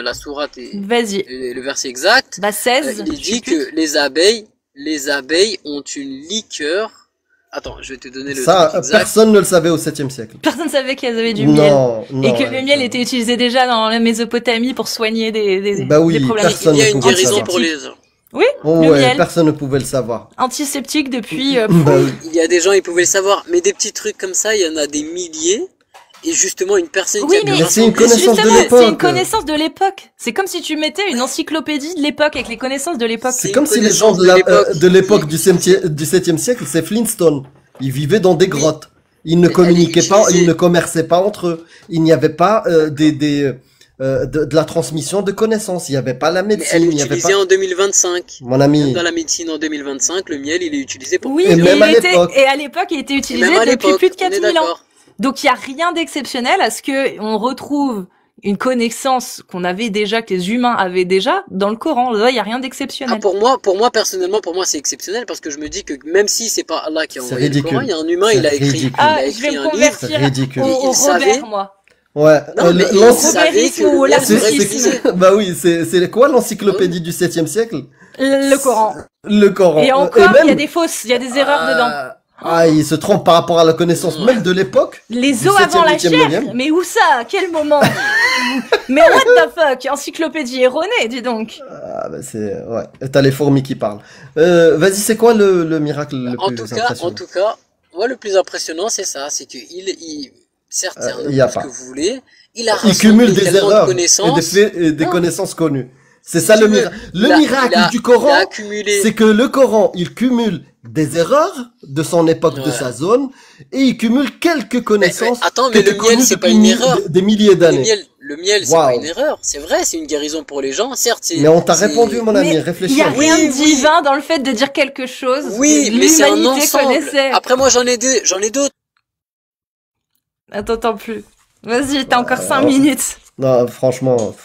la sourate Vas-y. et le verset exact. Bah 16, Il est je suis dit pute. que les abeilles ont une liqueur. Attends, je vais te donner le Ça, truc exact. personne ne le savait au 7e siècle. Personne savait qu'elles avaient du miel. Non, non. Et que le miel était utilisé déjà dans la Mésopotamie pour soigner Bah oui, des problèmes personne Il y a ne une pouvait le guérison savoir. pour les. Oui, Oh le ouais, miel. personne ne pouvait le savoir. Antiseptique depuis... Bah oui. Il y a des gens, ils pouvaient le savoir, mais des petits trucs comme ça, il y en a des milliers. Et justement, une personne Oui, qui a pu mais c'est une rassembler- connaissance de justement, l'époque. c'est une connaissance de l'époque. C'est comme si tu mettais une encyclopédie de l'époque avec les connaissances de l'époque. C'est une comme si les gens connaissance de l'époque qui- du 7e siècle, c'est Flintstone. Ils vivaient dans des Oui. grottes. Ils ne Elle est communiquaient pas, utilisée. ils ne commerçaient pas entre eux. Il n'y avait pas de la transmission de connaissances. Il n'y avait pas la Mais elle médecine. est Il n'y avait utilisée pas. en 2025. Mon Même ami. dans la médecine en 2025, le miel, il est utilisé pour Oui, Et même il à était, l'époque. et à l'époque, il était Et utilisé même à depuis l'époque, plus de on est 4000 ans. d'accord. Donc il y a rien d'exceptionnel à ce que on retrouve une connaissance qu'on avait déjà, que les humains avaient déjà dans le Coran. Là, il y a rien Ah, d'exceptionnel. pour moi, personnellement, pour moi, c'est exceptionnel parce que je me dis que même si c'est pas Allah qui a C'est envoyé le ridicule. Coran, il y a un humain, C'est il a écrit, ridicule. il a Ah, je écrit vais me un livre. convertir C'est ridicule. au Il savait- Robert, moi. Ouais. Non, mais il l'ency- savait que Robérisme le ou miel la serait saucisse. utilisé. Bah oui, c'est quoi l'encyclopédie du 7e siècle? Le Coran. Le Coran. Et encore, il y a des fausses, il y a des erreurs dedans. Ah, il se trompe par rapport à la connaissance même de l'époque. Les Du os avant 7e, la 8e, chair. 9e. Mais où ça? À quel moment? Mais what the fuck? Encyclopédie erronée, dis donc. Ah, bah c'est, ouais. T'as les fourmis qui parlent. Vas-y, c'est quoi le miracle le En plus tout cas, impressionnant? moi, le plus impressionnant, c'est ça, c'est que certes, c'est un il y a homme, ce pas. que vous voulez, il a Il rassemblé cumule des tellement de erreurs et connaissances. des faits et des Non. connaissances connues. C'est Si ça tu le veux, miracle. Le il a- miracle il a- du il a Coran, accumulé. c'est que le Coran, il cumule des erreurs de son époque, de Ouais. sa zone, et il cumule quelques connaissances. attends, que mais le tu miel, connues c'est pas depuis une erreur. des milliers d'années. Le miel, c'est Waouh. pas une erreur. C'est vrai, c'est une guérison pour les gens. Certes, c'est. Mais on t'a c'est- répondu, mon ami, Mais réfléchis. il y a un peu. rien de Oui, oui. divin dans le fait de dire quelque chose Oui, que mais c'est un l'humanité ensemble. connaissait. Après, moi, j'en ai d'autres. Attends plus. Vas-y, t'as encore 5 minutes. Non, franchement.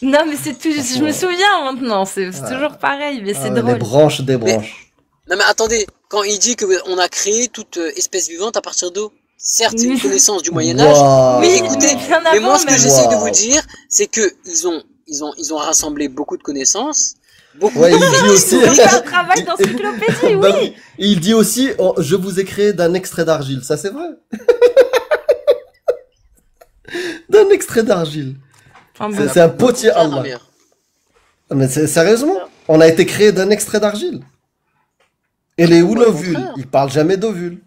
Non, mais c'est tout, je me souviens maintenant, c'est toujours pareil, mais c'est Ah ouais, drôle. les branches des branches. Non, mais attendez, quand il dit que on a créé toute espèce vivante à partir d'eau, certes, c'est une Oui. connaissance du Moyen-Âge. Waouh. Mais écoutez, bien mais moi, avant ce que même. j'essaie de Wow. vous dire, c'est que ils ont rassemblé beaucoup de connaissances, beaucoup Ouais, de il dit faits aussi. C'est historiques. un travail d'encyclopédie, Bah oui. oui. Et il dit aussi, oh, je vous ai créé d'un extrait d'argile. Ça, c'est vrai. D'un extrait d'argile. Enfin, C'est- bon. c'est un potier Contraire, Allah. Amir. Mais sérieusement, on a été créé d'un extrait d'argile. Et les où Au l'ovule? contraire. Ils parlent jamais d'ovule.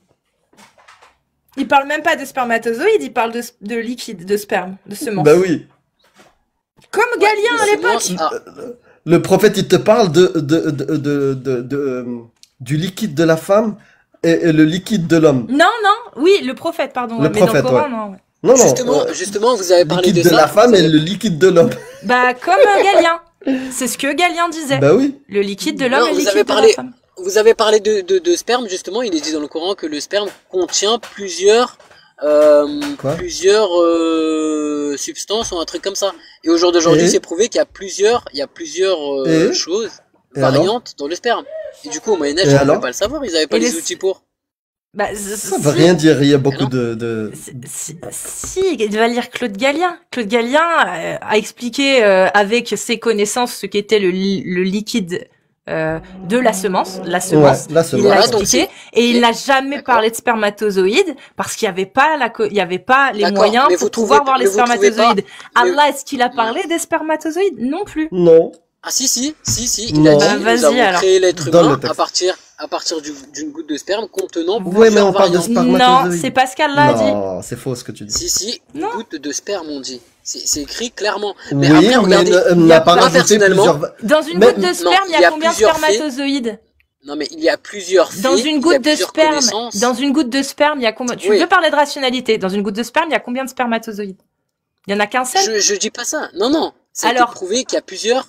Il parle même pas de spermatozoïdes, il parle de liquide, de sperme, de semence. Bah oui. Comme Galien à Les l'époque. semences, ah, Le prophète, il te parle du liquide de la femme et le liquide de l'homme. Non, oui, le prophète, pardon. Le mais dans prophète, le Coran, ouais. non. Ouais. Non, non. justement, vous avez parlé liquide de de ça. la femme vous et avez- le liquide de l'homme. Bah, comme Galien. C'est ce que Galien disait. Bah oui. Le liquide de l'homme Non, et le vous liquide avez de la parlé- femme. Vous avez parlé de sperme, justement, il est dit dans le Coran que le sperme contient plusieurs Quoi substances ou un truc comme ça. Et au jour d'aujourd'hui, Et c'est prouvé qu'il y a plusieurs Et choses, Et alors variantes dans le sperme. Et du coup, au Moyen-Âge, Et ils ne alors pouvaient pas le savoir, ils n'avaient pas Et les les- outils pour. Bah, Ça veut rien dire. Il y a beaucoup de... Si, il va lire Claude Galien. Claude Galien a expliqué avec ses connaissances ce qu'était le liquide de la semence. La semence. Ouais, là, Il c'est l'a Voilà, donc expliqué c'est- et il et- n'a jamais D'accord. parlé de spermatozoïdes parce qu'il n'y avait pas il y avait pas les D'accord, moyens mais pour vous trouvez- pouvoir voir les mais vous trouvez pas- spermatozoïdes. mais- Allah, est-ce qu'il a parlé des spermatozoïdes? Non plus. Non. Ah si, il Non. a Bah, dit, vas-y, nous avons alors. créé l'être Dans le humain texte. à partir d'une goutte de sperme contenant Ouais, mais plusieurs on parle de variantes. spermatozoïdes. Non, c'est pas ce qu'Allah a dit. Non, c'est faux ce que tu dis. Si, une Non. goutte de sperme, on dit. C'est écrit clairement. Oui, Mais après, regardez, on y a n'a pas pas- rajouté personnellement- plusieurs... Dans une Mais- goutte de non, sperme, il il y y a a combien de plusieurs faits. spermatozoïdes? non mais il y a plusieurs faits, Dans il y une a goutte de plusieurs sperme, connaissances. dans une goutte de sperme, il y a combien? Tu Oui. veux parler de rationalité? Dans une goutte de sperme, il y a combien de spermatozoïdes? Il y en a qu'un seul? Je dis pas ça. Non. Ça a été Alors prouvé qu'il y a plusieurs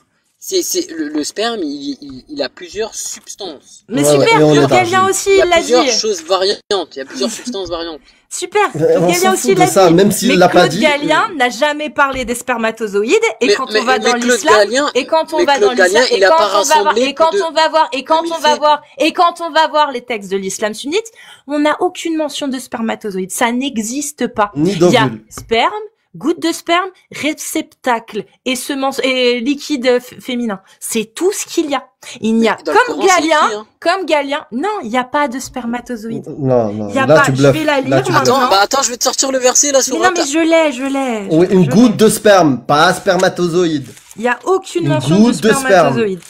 Le sperme, il a plusieurs substances. Mais Ouais, super, et on est Claude Gallien d'argile. aussi, Il y a il l'a plusieurs dit. choses variantes. Il y a plusieurs substances variantes. Super, On Claude Gallien s'en aussi fout de l'a ça, dit. même s'il Mais l'a pas Claude dit. Gallien n'a jamais parlé des spermatozoïdes, et Mais- quand mais- on va mais dans Claude l'islam, Gallien- et quand on mais va dans Claude Gallien, l'islam, il a pas rassemblé et quand plus de- on va voir, et quand comme il on va fait. voir, et quand on va voir les textes de l'islam sunnite, on n'a aucune mention de spermatozoïdes. Ça n'existe pas. Ni Il y a d'ovule. sperme, goutte de sperme, réceptacle et semence et liquide féminin. C'est tout ce qu'il y a. Il n'y a Dans le comme Coran, c'est écrit, Gallien, hein. comme Gallien. Non, il n'y a pas de spermatozoïdes. Non, non. Il y a Là, pas, tu je bluffes. vais la Là, lire tu maintenant. bluffes. Attends, je vais te sortir le verset, la Mais non, sourate. mais je l'ai. Oui, une je goutte l'ai. de sperme, pas spermatozoïde. Il n'y a aucune Une mention de goutte de sperme. spermatozoïdes.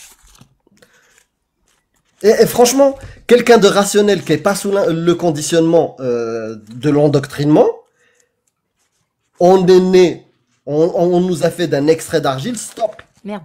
Et franchement, quelqu'un de rationnel qui est pas sous le conditionnement de l'endoctrinement, on est né, on nous a fait d'un extrait d'argile, stop. Merde.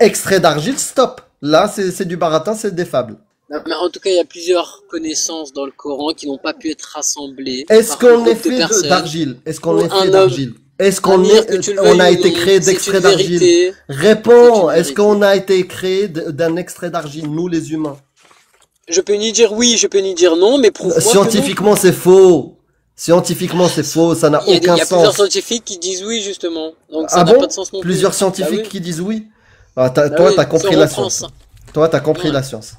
Extrait d'argile, stop. Là, c'est du baratin, c'est des fables. Non, mais en tout cas, il y a plusieurs connaissances dans le Coran qui n'ont pas pu être rassemblées. Est-ce par qu'on un est groupe de fait personnes. d'argile? Est-ce qu'on Ou est un fait homme. d'argile? Est-ce qu'on Amir, que tu le on a veuilles ou été non, créé c'est d'extrait une d'argile? vérité. C'est Réponds, une est-ce qu'on vérité. a été créé d'un extrait d'argile, nous les humains? Je peux ni dire oui, je peux ni dire non, mais prouve-moi que non. Scientifiquement, c'est faux. Scientifiquement, c'est faux, ça n'a Il y a aucun plusieurs sens. scientifiques qui disent oui, justement. Donc ça Ah n'a bon? pas de sens non plus. Plusieurs Bah scientifiques oui. qui disent oui. Ah, Bah toi, oui, t'as compris si on la reprend science. ça. Toi, t'as compris Ouais. la science.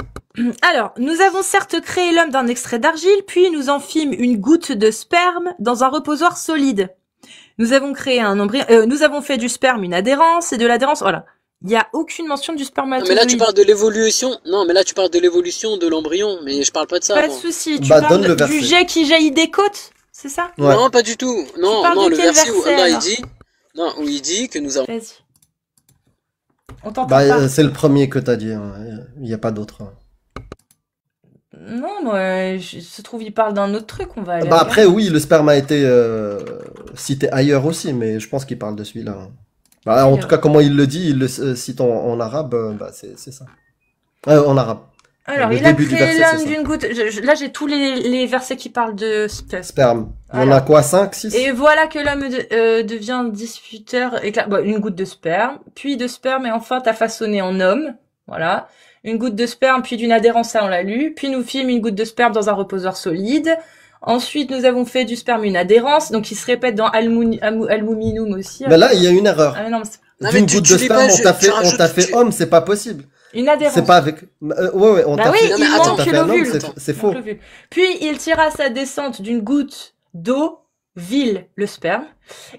Alors, nous avons certes créé l'homme d'un extrait d'argile, puis nous en fîmes une goutte de sperme dans un reposoir solide. Nous avons créé un embryon, nous avons fait du sperme une adhérence, et de l'adhérence, voilà. Il n'y a aucune mention du Non, spermatozoïde. mais là tu parles de l'évolution. Non, mais là tu parles de l'évolution de l'embryon, mais je parle pas de ça. Pas de moi. souci. Tu Bah, parles donne le du verset. jet qui jaillit des côtes, c'est ça? Ouais. Non, pas du tout. Non, parles non, de le quel verset où verset, Allah il alors dit, non, où il dit que nous avons. Vas-y. On t'entend Bah, pas. c'est le premier que t'as dit. Hein. Il n'y a pas d'autre. Non, moi, se trouve, il parle d'un autre truc, on va aller Bah, regarder. après, oui, le sperme a été cité ailleurs aussi, mais je pense qu'il parle de celui-là. Hein. Bah, en tout cas, comment il le dit, il le cite en arabe, bah, c'est ça. En arabe. Alors, le il a début du créé verset, c'est l'homme ça. d'une goutte. Là, j'ai tous les versets qui parlent de Sperme. Il y en Voilà. a quoi, 5, 6? Et voilà que l'homme devient disputeur, une goutte de sperme, puis de sperme, et enfin t'as façonné en homme, voilà. Une goutte de sperme, puis d'une adhérence, ça on l'a lu, puis nous fîmes une goutte de sperme dans un reposoir solide. Ensuite, nous avons fait du sperme une adhérence, donc il se répète dans Al-Muminum aussi. Mais là, il y a une erreur. Ah, non, mais c'est Non, mais D'une tu goutte de lis sperme, pas, on t'a tu fait, on rajoutes- t'a fait tu- homme, c'est pas possible. une adhérence. C'est pas avec. Ouais, on Bah t'a oui, fait. Non, mais il attends, manque t'as fait un homme, l'ovule. c'est Donc, faux. l'ovule. Puis il tira sa descente d'une goutte d'eau, vile le sperme,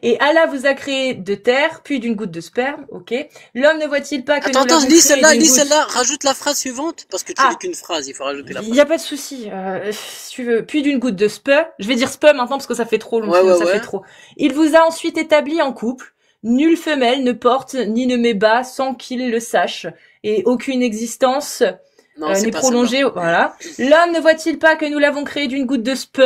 et Allah vous a créé de terre, puis d'une goutte de sperme, ok. L'homme ne voit-il pas que Attends, nous l'avons lis créé celle-là, d'une lis goutte- celle-là, rajoute la phrase suivante, parce que tu Ah. lis qu'une phrase, il faut rajouter la Il phrase. n'y a pas de souci, si tu veux. Puis d'une goutte de spe, je vais dire spe maintenant parce que ça fait trop long, Ouais, sinon ouais, ça ouais. fait trop. Il vous a ensuite établi en couple. Nulle femelle ne porte ni ne met bas sans qu'il le sache, et aucune existence Non, c'est n'est pas prolongée. Voilà. L'homme ne voit-il pas que nous l'avons créé d'une goutte de spe,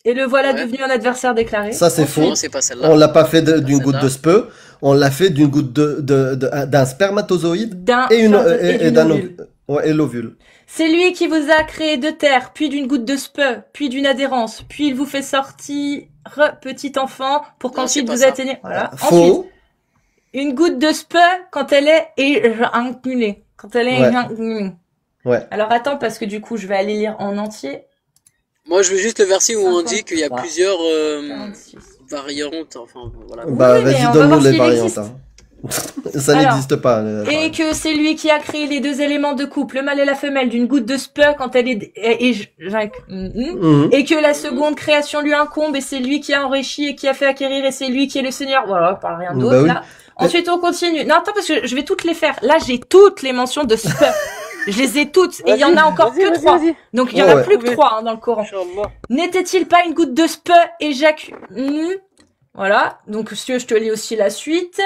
et le voilà Ouais. devenu un adversaire déclaré. Ça, c'est celle-là. faux. Non, c'est pas celle-là. On l'a pas fait d'une Celle-là. goutte de speu, on l'a fait d'une goutte d'un spermatozoïde D'un et une et d'une d'un ovule. ouais, et l'ovule. C'est lui qui vous a créé de terre, puis d'une goutte de spe, puis d'une adhérence, puis il vous fait sortir petit enfant pour Non, qu'ensuite c'est pas vous ça. atteignez. Voilà. Ensuite, Faux. une goutte de spe quand elle est éjaculée. Quand elle est Ouais. éjaculée. Ouais. Alors attends, parce que du coup, je vais aller lire en entier. Moi, je veux juste le verset où on dit qu'il y a 53, plusieurs 46. variantes, enfin, voilà. Bah, Oui, mais vas-y, on va donne-nous voir les s'il variantes. existe. Hein. Ça Alors, n'existe pas. Et que c'est lui qui a créé les deux éléments de couple, le mâle et la femelle, d'une goutte de spe quand elle est Mhm. et que la seconde création lui incombe, et c'est lui qui a enrichi et qui a fait acquérir, et c'est lui qui est le Seigneur. Voilà, pas rien d'autre, Bah oui. là. Ensuite, on continue. Non, attends, parce que je vais toutes les faire. Là, j'ai toutes les mentions de spe. Je les ai toutes, et il y en a encore que 3. Donc, il y en a Ouais. plus que 3 hein, dans le Coran. N'était-il pas une goutte de spe éjaculée? Voilà. Donc, si tu veux, je te lis aussi la suite.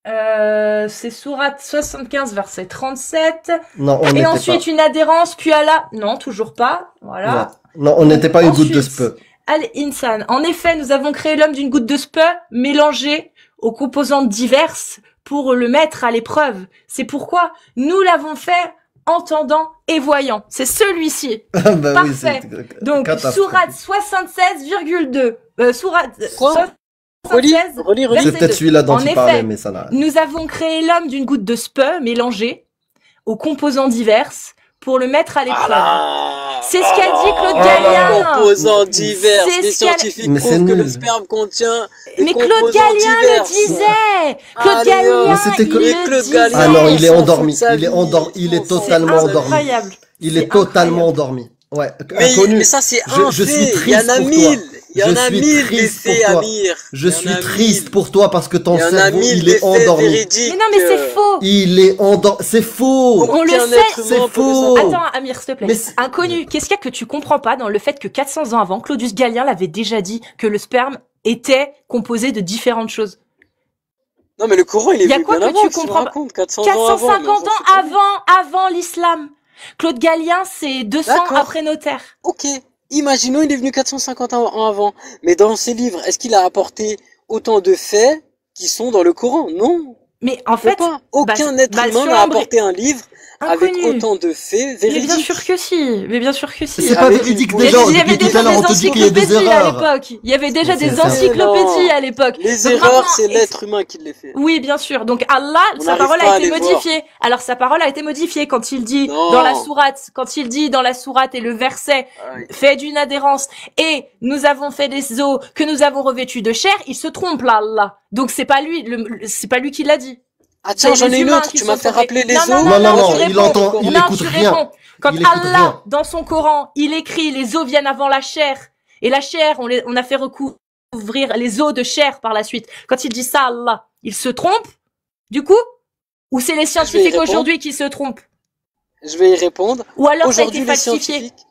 C'est sourate 75, verset 37. Non, on Et n'était ensuite, une adhérence, puis Allah. Non, toujours pas. pas. Voilà. Non, on n'était pas une goutte de Ensuite, speu. Al-Insan. En effet, nous avons créé l'homme d'une goutte de spe mélangée aux composantes diverses pour le mettre à l'épreuve. C'est pourquoi nous l'avons fait entendant et voyant. C'est celui-ci. Bah oui, Parfait. c'est Donc, catastrophe. sourate 76,2. Sourate... Quoi Relis, synthèse. relis, relis. C'est Verset peut-être 2. celui-là dont En il effet, parlait, mais ça n'a rien. Nous avons créé l'homme d'une goutte de sperme mélangée aux composants divers pour le mettre à l'épreuve. C'est ce qu'a dit Claude Gallien. Composants divers. C'est Les ce qu'elle- scientifiques Mais c'est prouvent que le nul. sperme contient des Mais Claude composants Gallien divers. le disait. Claude Allez, Gallien, Mais c'était il que- Mais le Claude disait. Gallien, Ah non, il est on s'en endormi. fout de sa Il est vie. endormi. Il est On s'en fout de totalement sa vie. endormi. Incroyable. Il C'est est totalement incroyable. endormi. Ouais, Mais, inconnu. mais ça, c'est un Je suis fait. triste Il y en a pour 1000. toi. Il y en Je a suis 1000 triste d'essais, pour toi. Amir. Je Il y en suis a triste 1000. pour toi parce que ton Il y en a cerveau, 1000 il est d'effets endormi. véridiques. Mais non, mais c'est faux. Il est endormi. C'est faux. On le Aucun sait. être humain C'est peut le faux. savoir. Attends, Amir, s'il te plaît. Mais c'est- Inconnu. Qu'est-ce qu'il y a que tu comprends pas dans le fait que 400 ans avant, Claudius Gallien l'avait déjà dit que le sperme était composé de différentes choses. Non, mais le Coran, il est Il y a venu quoi bien que avant, tu qu'est-ce que tu comprends pas racontes 400 ans avant. 450 mais on s'en ans fout pas. avant l'islam. Claude Gallien, c'est 200 D'accord. après nos terres. Ok, imaginons il est venu 450 ans avant, mais dans ses livres, est-ce qu'il a apporté autant de faits qui sont dans le Coran? Non, Mais en il peut fait, pas. Aucun bah, être bah, humain sur n'a l'embry- apporté un livre avec inconnu. autant de faits Mais bien véridiques. sûr que si. Mais bien sûr que si. C'est pas Avec véridique une Il y déjà. avait Depuis tout déjà à l'heure, on des te dit qu'il y a des encyclopédies à erreurs. l'époque. Il y avait déjà C'est- des c'est- encyclopédies à l'époque. Les Donc erreurs, maintenant, c'est l'être humain qui les fait. Oui, bien sûr. Donc Allah, On sa n'arrive parole pas a à été les modifiée. Alors sa parole a été modifiée quand il dit Non. dans la sourate, et le verset Ouais. fait d'une adhérence et nous avons fait des os que nous avons revêtus de chair, il se trompe là, Allah. Donc c'est pas lui, c'est pas lui qui l'a dit. Attends, C'est j'en ai les une humains autre, qui tu sont m'as fait trompés. rappeler les Non, os. non, Non, non, tu non, réponds. il entend, il Non, écoute tu rien. réponds. Quand Il écoute Allah, rien. dans son Coran, il écrit les os viennent avant la chair. Et la chair, on a fait recouvrir les os de chair par la suite. Quand il dit ça, Allah, il se trompe, du coup? Ou c'est les scientifiques répondre. aujourd'hui qui se trompent? Je vais y répondre. Ou alors ça a été Aujourd'hui, les falsifié? scientifiques...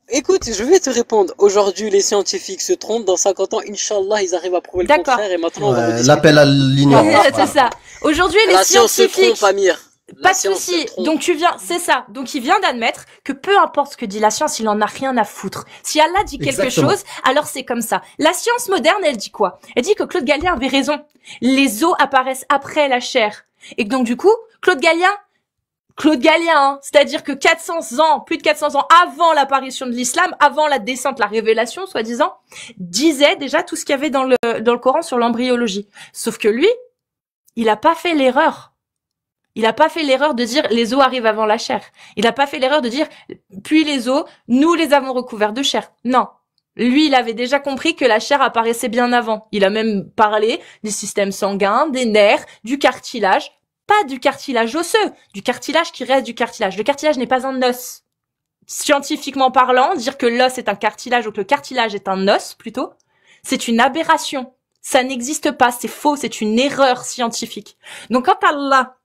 Écoute, je vais te répondre. Aujourd'hui, les scientifiques se trompent. Dans 50 ans, Inch'Allah, ils arrivent à prouver le D'accord. contraire. Et maintenant, on va Ouais, rediscuter. l'appel à l'ignorance. C'est ça. Aujourd'hui, les La science se scientifiques... trompe, Amir. La Pas de science souci. se trompe. Donc tu viens, c'est ça. Donc il vient d'admettre que peu importe ce que dit la science, il en a rien à foutre. Si Allah dit quelque Exactement. chose, alors c'est comme ça. La science moderne, elle dit quoi? Elle dit que Claude Gallien avait raison. Les os apparaissent après la chair. Et que donc du coup, Claude Gallien, hein, c'est-à-dire que 400 ans, plus de 400 ans avant l'apparition de l'islam, avant la descente, la révélation, soi-disant, disait déjà tout ce qu'il y avait dans le Coran sur l'embryologie. Sauf que lui, il a pas fait l'erreur. Il a pas fait l'erreur de dire les os arrivent avant la chair. Il a pas fait l'erreur de dire puis les os, nous les avons recouverts de chair. Non. Lui, il avait déjà compris que la chair apparaissait bien avant. Il a même parlé des systèmes sanguins, des nerfs, du cartilage. Pas du cartilage osseux, du cartilage qui reste du cartilage. Le cartilage n'est pas un os. Scientifiquement parlant, dire que l'os est un cartilage ou que le cartilage est un os, plutôt, c'est une aberration. Ça n'existe pas, c'est faux, c'est une erreur scientifique. Donc quand Allah,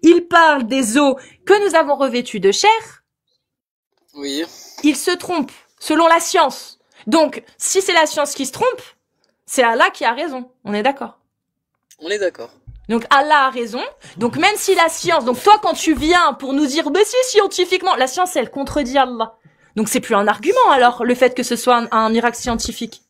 il parle des os que nous avons revêtus de chair, Oui. il se trompe, selon la science. Donc, si c'est la science qui se trompe, c'est Allah qui a raison. On est d'accord. On est d'accord. Donc Allah a raison. Donc même si la science, donc toi quand tu viens pour nous dire, mais si scientifiquement, la science elle contredit Allah. Donc c'est plus un argument alors le fait que ce soit un miracle scientifique.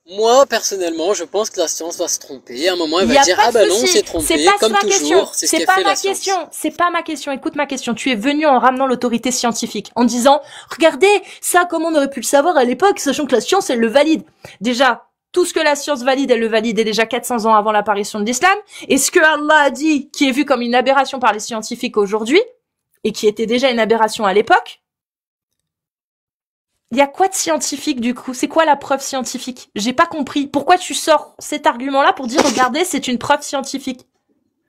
Moi, personnellement, je pense que la science va se tromper. À un moment, elle Il y va a dire, pas ah de bah non, souci. c'est trompé, C'est pas comme ma question. toujours. C'est ce C'est qu'a pas fait ma la science. question. C'est pas ma question. Écoute ma question. Tu es venu en ramenant l'autorité scientifique, en disant, regardez, ça, comment on aurait pu le savoir à l'époque, sachant que la science, elle le valide. Déjà, tout ce que la science valide, elle le validait déjà 400 ans avant l'apparition de l'islam. Et ce que Allah a dit, qui est vu comme une aberration par les scientifiques aujourd'hui, et qui était déjà une aberration à l'époque, il y a quoi de scientifique du coup? C'est quoi la preuve scientifique? J'ai pas compris. Pourquoi tu sors cet argument-là pour dire, regardez, c'est une preuve scientifique?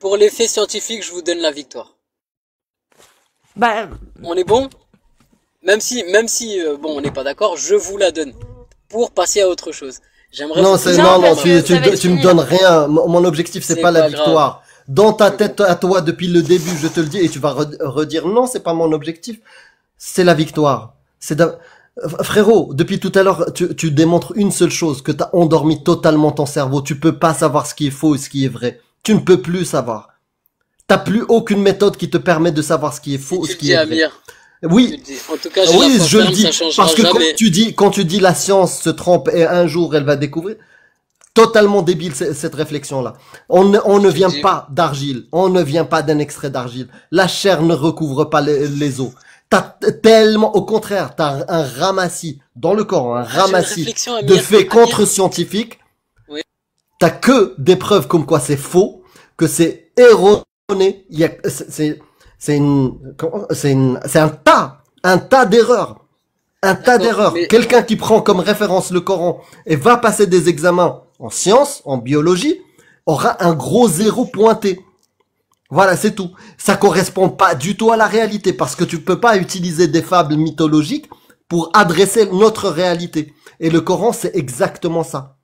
Pour les faits scientifiques, je vous donne la victoire. Bah, On est bon? Même si, bon, on n'est pas d'accord, je vous la donne. Pour passer à autre chose. J'aimerais Non, vous c'est, dire- Non, non, parce que tu ça va être me fini, donnes rien. Mon objectif, c'est C'est pas la pas grave. victoire. Dans ta tête à toi, depuis le début, je te le dis, et tu vas redire non, c'est pas mon objectif. C'est la victoire. Frérot, depuis tout à l'heure, tu démontres une seule chose, que t'as endormi totalement ton cerveau. Tu peux pas savoir ce qui est faux et ce qui est vrai. Tu ne peux plus savoir. T'as plus aucune méthode qui te permet de savoir ce qui est faux Si et tu ce le qui dis, est vrai. Amir. Tu Oui, le dis. En tout cas, j'ai la oui, foi je le ferme, dis ça changera parce que jamais. quand tu dis la science se trompe et un jour elle va découvrir, totalement débile cette réflexion-là. On ne vient dis. pas d'argile, on ne vient pas d'un extrait d'argile. La chair ne recouvre pas les os. T'as tellement, au contraire, t'as un ramassis dans le Coran, un J'ai une ramassis réflexion, de Amir. faits Amir, contre-scientifiques. Oui. T'as que des preuves comme quoi c'est faux, que c'est erroné. C'est un tas d'erreurs. Un tas D'accord, d'erreurs. mais Quelqu'un qui prend comme référence le Coran et va passer des examens en sciences, en biologie, aura un gros zéro pointé. Voilà, c'est tout. Ça correspond pas du tout à la réalité parce que tu peux pas utiliser des fables mythologiques pour adresser notre réalité. Et le Coran, c'est exactement ça.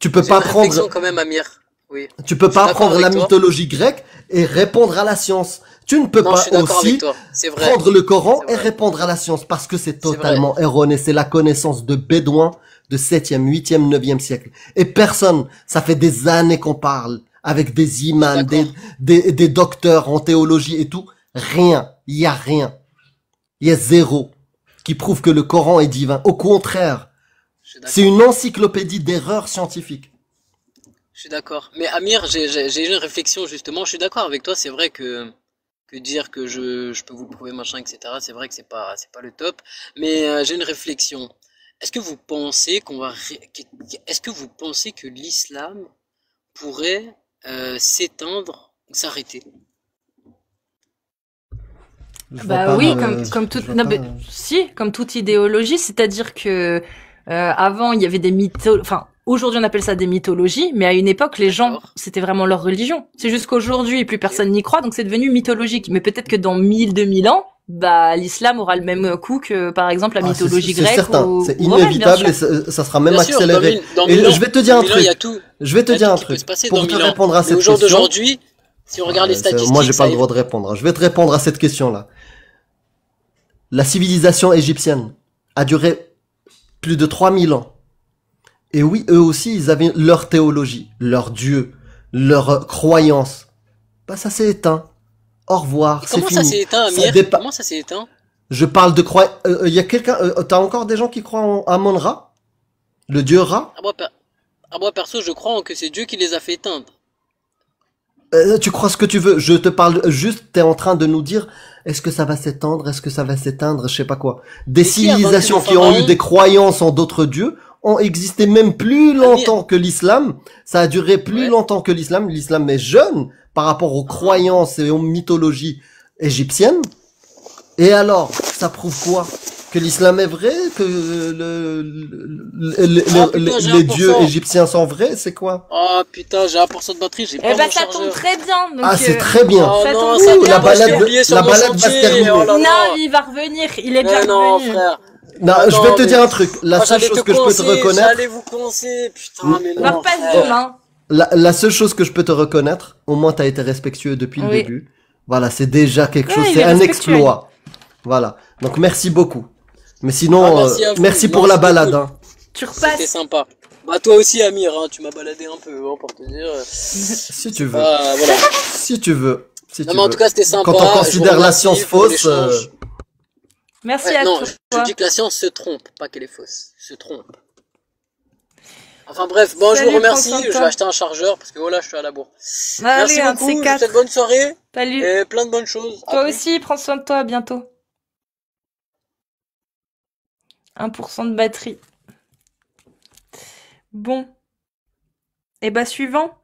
Tu peux j'ai pas une réflexion prendre, quand même, Amir. Oui, tu peux je suis pas d'accord prendre la avec toi. mythologie grecque et répondre à la science. Tu ne peux Non, je pas suis d'accord avec aussi toi. C'est vrai, prendre le Coran c'est et vrai, répondre à la science parce que c'est c'est vrai. totalement erroné. C'est la connaissance de Bédouins de 7e, 8e, 9e siècle. Et personne, ça fait des années qu'on parle avec des Je suis imams, d'accord. des docteurs en théologie et tout. Rien. Il y a rien. Il y a zéro qui prouve que le Coran est divin. Au contraire, Je suis c'est d'accord. une encyclopédie d'erreurs scientifiques. Je suis d'accord. Mais Amir, j'ai eu une réflexion justement. Je suis d'accord avec toi. C'est vrai que dire que je peux vous le prouver machin, etc. C'est vrai que c'est pas le top. Mais j'ai une réflexion. Est-ce que vous pensez est-ce que vous pensez que l'islam pourrait s'éteindre ou s'arrêter? Je vois Bah pas, oui, comme toute, je vois non, pas. mais, si, comme toute idéologie, c'est-à-dire que avant il y avait des mythos, enfin aujourd'hui on appelle ça des mythologies, mais à une époque les gens D'accord. c'était vraiment leur religion. C'est juste qu'aujourd'hui plus Ok. personne n'y croit, donc c'est devenu mythologique. Mais peut-être que dans 1000, 2000 ans, bah l'islam aura le même coup que par exemple la Ah, mythologie c'est grecque certain, c'est ou romaine, bien inévitable sûr. et ça sera même Bien sûr, accéléré. dans Et 1000 je ans, vais te dire dans un 1000 ans, truc. Je vais te il y a dire tout un qui peut se truc. passer dans Pour te 1000 ans. répondre à Mais au cette jour question, d'aujourd'hui, si on regarde les moi j'ai statistiques, pas ça le droit évolue. de répondre. Je vais te répondre à cette question-là. La civilisation égyptienne a duré plus de 3000 ans. Et oui, eux aussi, ils avaient leur théologie, leur dieu, leur croyance. Bah, ça s'est éteint. Au revoir, Et c'est comment ça fini. s'est éteint, Ça Amir? dépa... Comment ça s'est éteint? Je parle de croyance. Il y a quelqu'un. T'as encore des gens qui croient en Amon-Ra, le dieu Ra. À moi, à moi perso, je crois que c'est Dieu qui les a fait éteindre. Tu crois ce que tu veux. Je te parle juste. T'es en train de nous dire. Est-ce que ça va s'étendre? Est-ce que ça va s'éteindre? Je sais pas quoi. Des Mais qui a vaincu le civilisations qui ont eu pharaon? des croyances en d'autres dieux ont existé même plus Amir? longtemps que l'islam. Ça a duré plus Ouais. longtemps que l'islam. L'islam est jeune par rapport aux Hein. croyances et aux mythologies égyptiennes. Et alors, ça prouve quoi? Que l'islam est vrai? Que Ah putain, j'ai les dieux 1%. égyptiens sont vrais? C'est quoi? Ah putain, j'ai 1% de batterie, j'ai Eh pas ben mon ça tombe chargeur. très bien, donc Ah, c'est très bien. Oh ça non, tombe ça très Ouh, bien. tombe, je l'ai oublié sur la mon balade va se chantier. terminer. Oh là Non, là. il va revenir, il est déjà Mais non, revenu. frère. Non, Mais je vais non, te mais dire un truc. La moi seule j'allais te chose que je peux te coincer, reconnaître, j'allais vous coincer. Putain, mais Va non, repasse frère. demain. la seule chose que je peux te reconnaître, au moins t'as été respectueux depuis le Oui. début. Voilà, c'est déjà quelque chose, Ouais, il c'est est un respectueux. exploit. Voilà. Donc merci beaucoup. Mais Ah, sinon, merci à vous. merci Non, pour la c'était balade. cool. Hein. Tu C'était repasses. sympa. Bah toi aussi, Amir, hein, tu m'as baladé un peu, hein, pour te dire. Si tu veux. Voilà. Si tu veux. Si Non tu mais en veux. tout cas, c'était sympa. Quand on Je vous considère la remercie science pour fausse, l'échange. Merci Ouais, à non, je toi. dis que la science se trompe, pas qu'elle est fausse. Se trompe. Enfin bref, bon, je vous Salut, prends remercie. soin de Je vais toi. acheter un chargeur parce que voilà, je suis à la bourre. Allez, Merci un de beaucoup. ces Je vous souhaite quatre. bonne soirée Salut. et plein de bonnes choses. À Toi plus. aussi, prends soin de toi, à bientôt. 1% de batterie. Bon. Et bah suivant.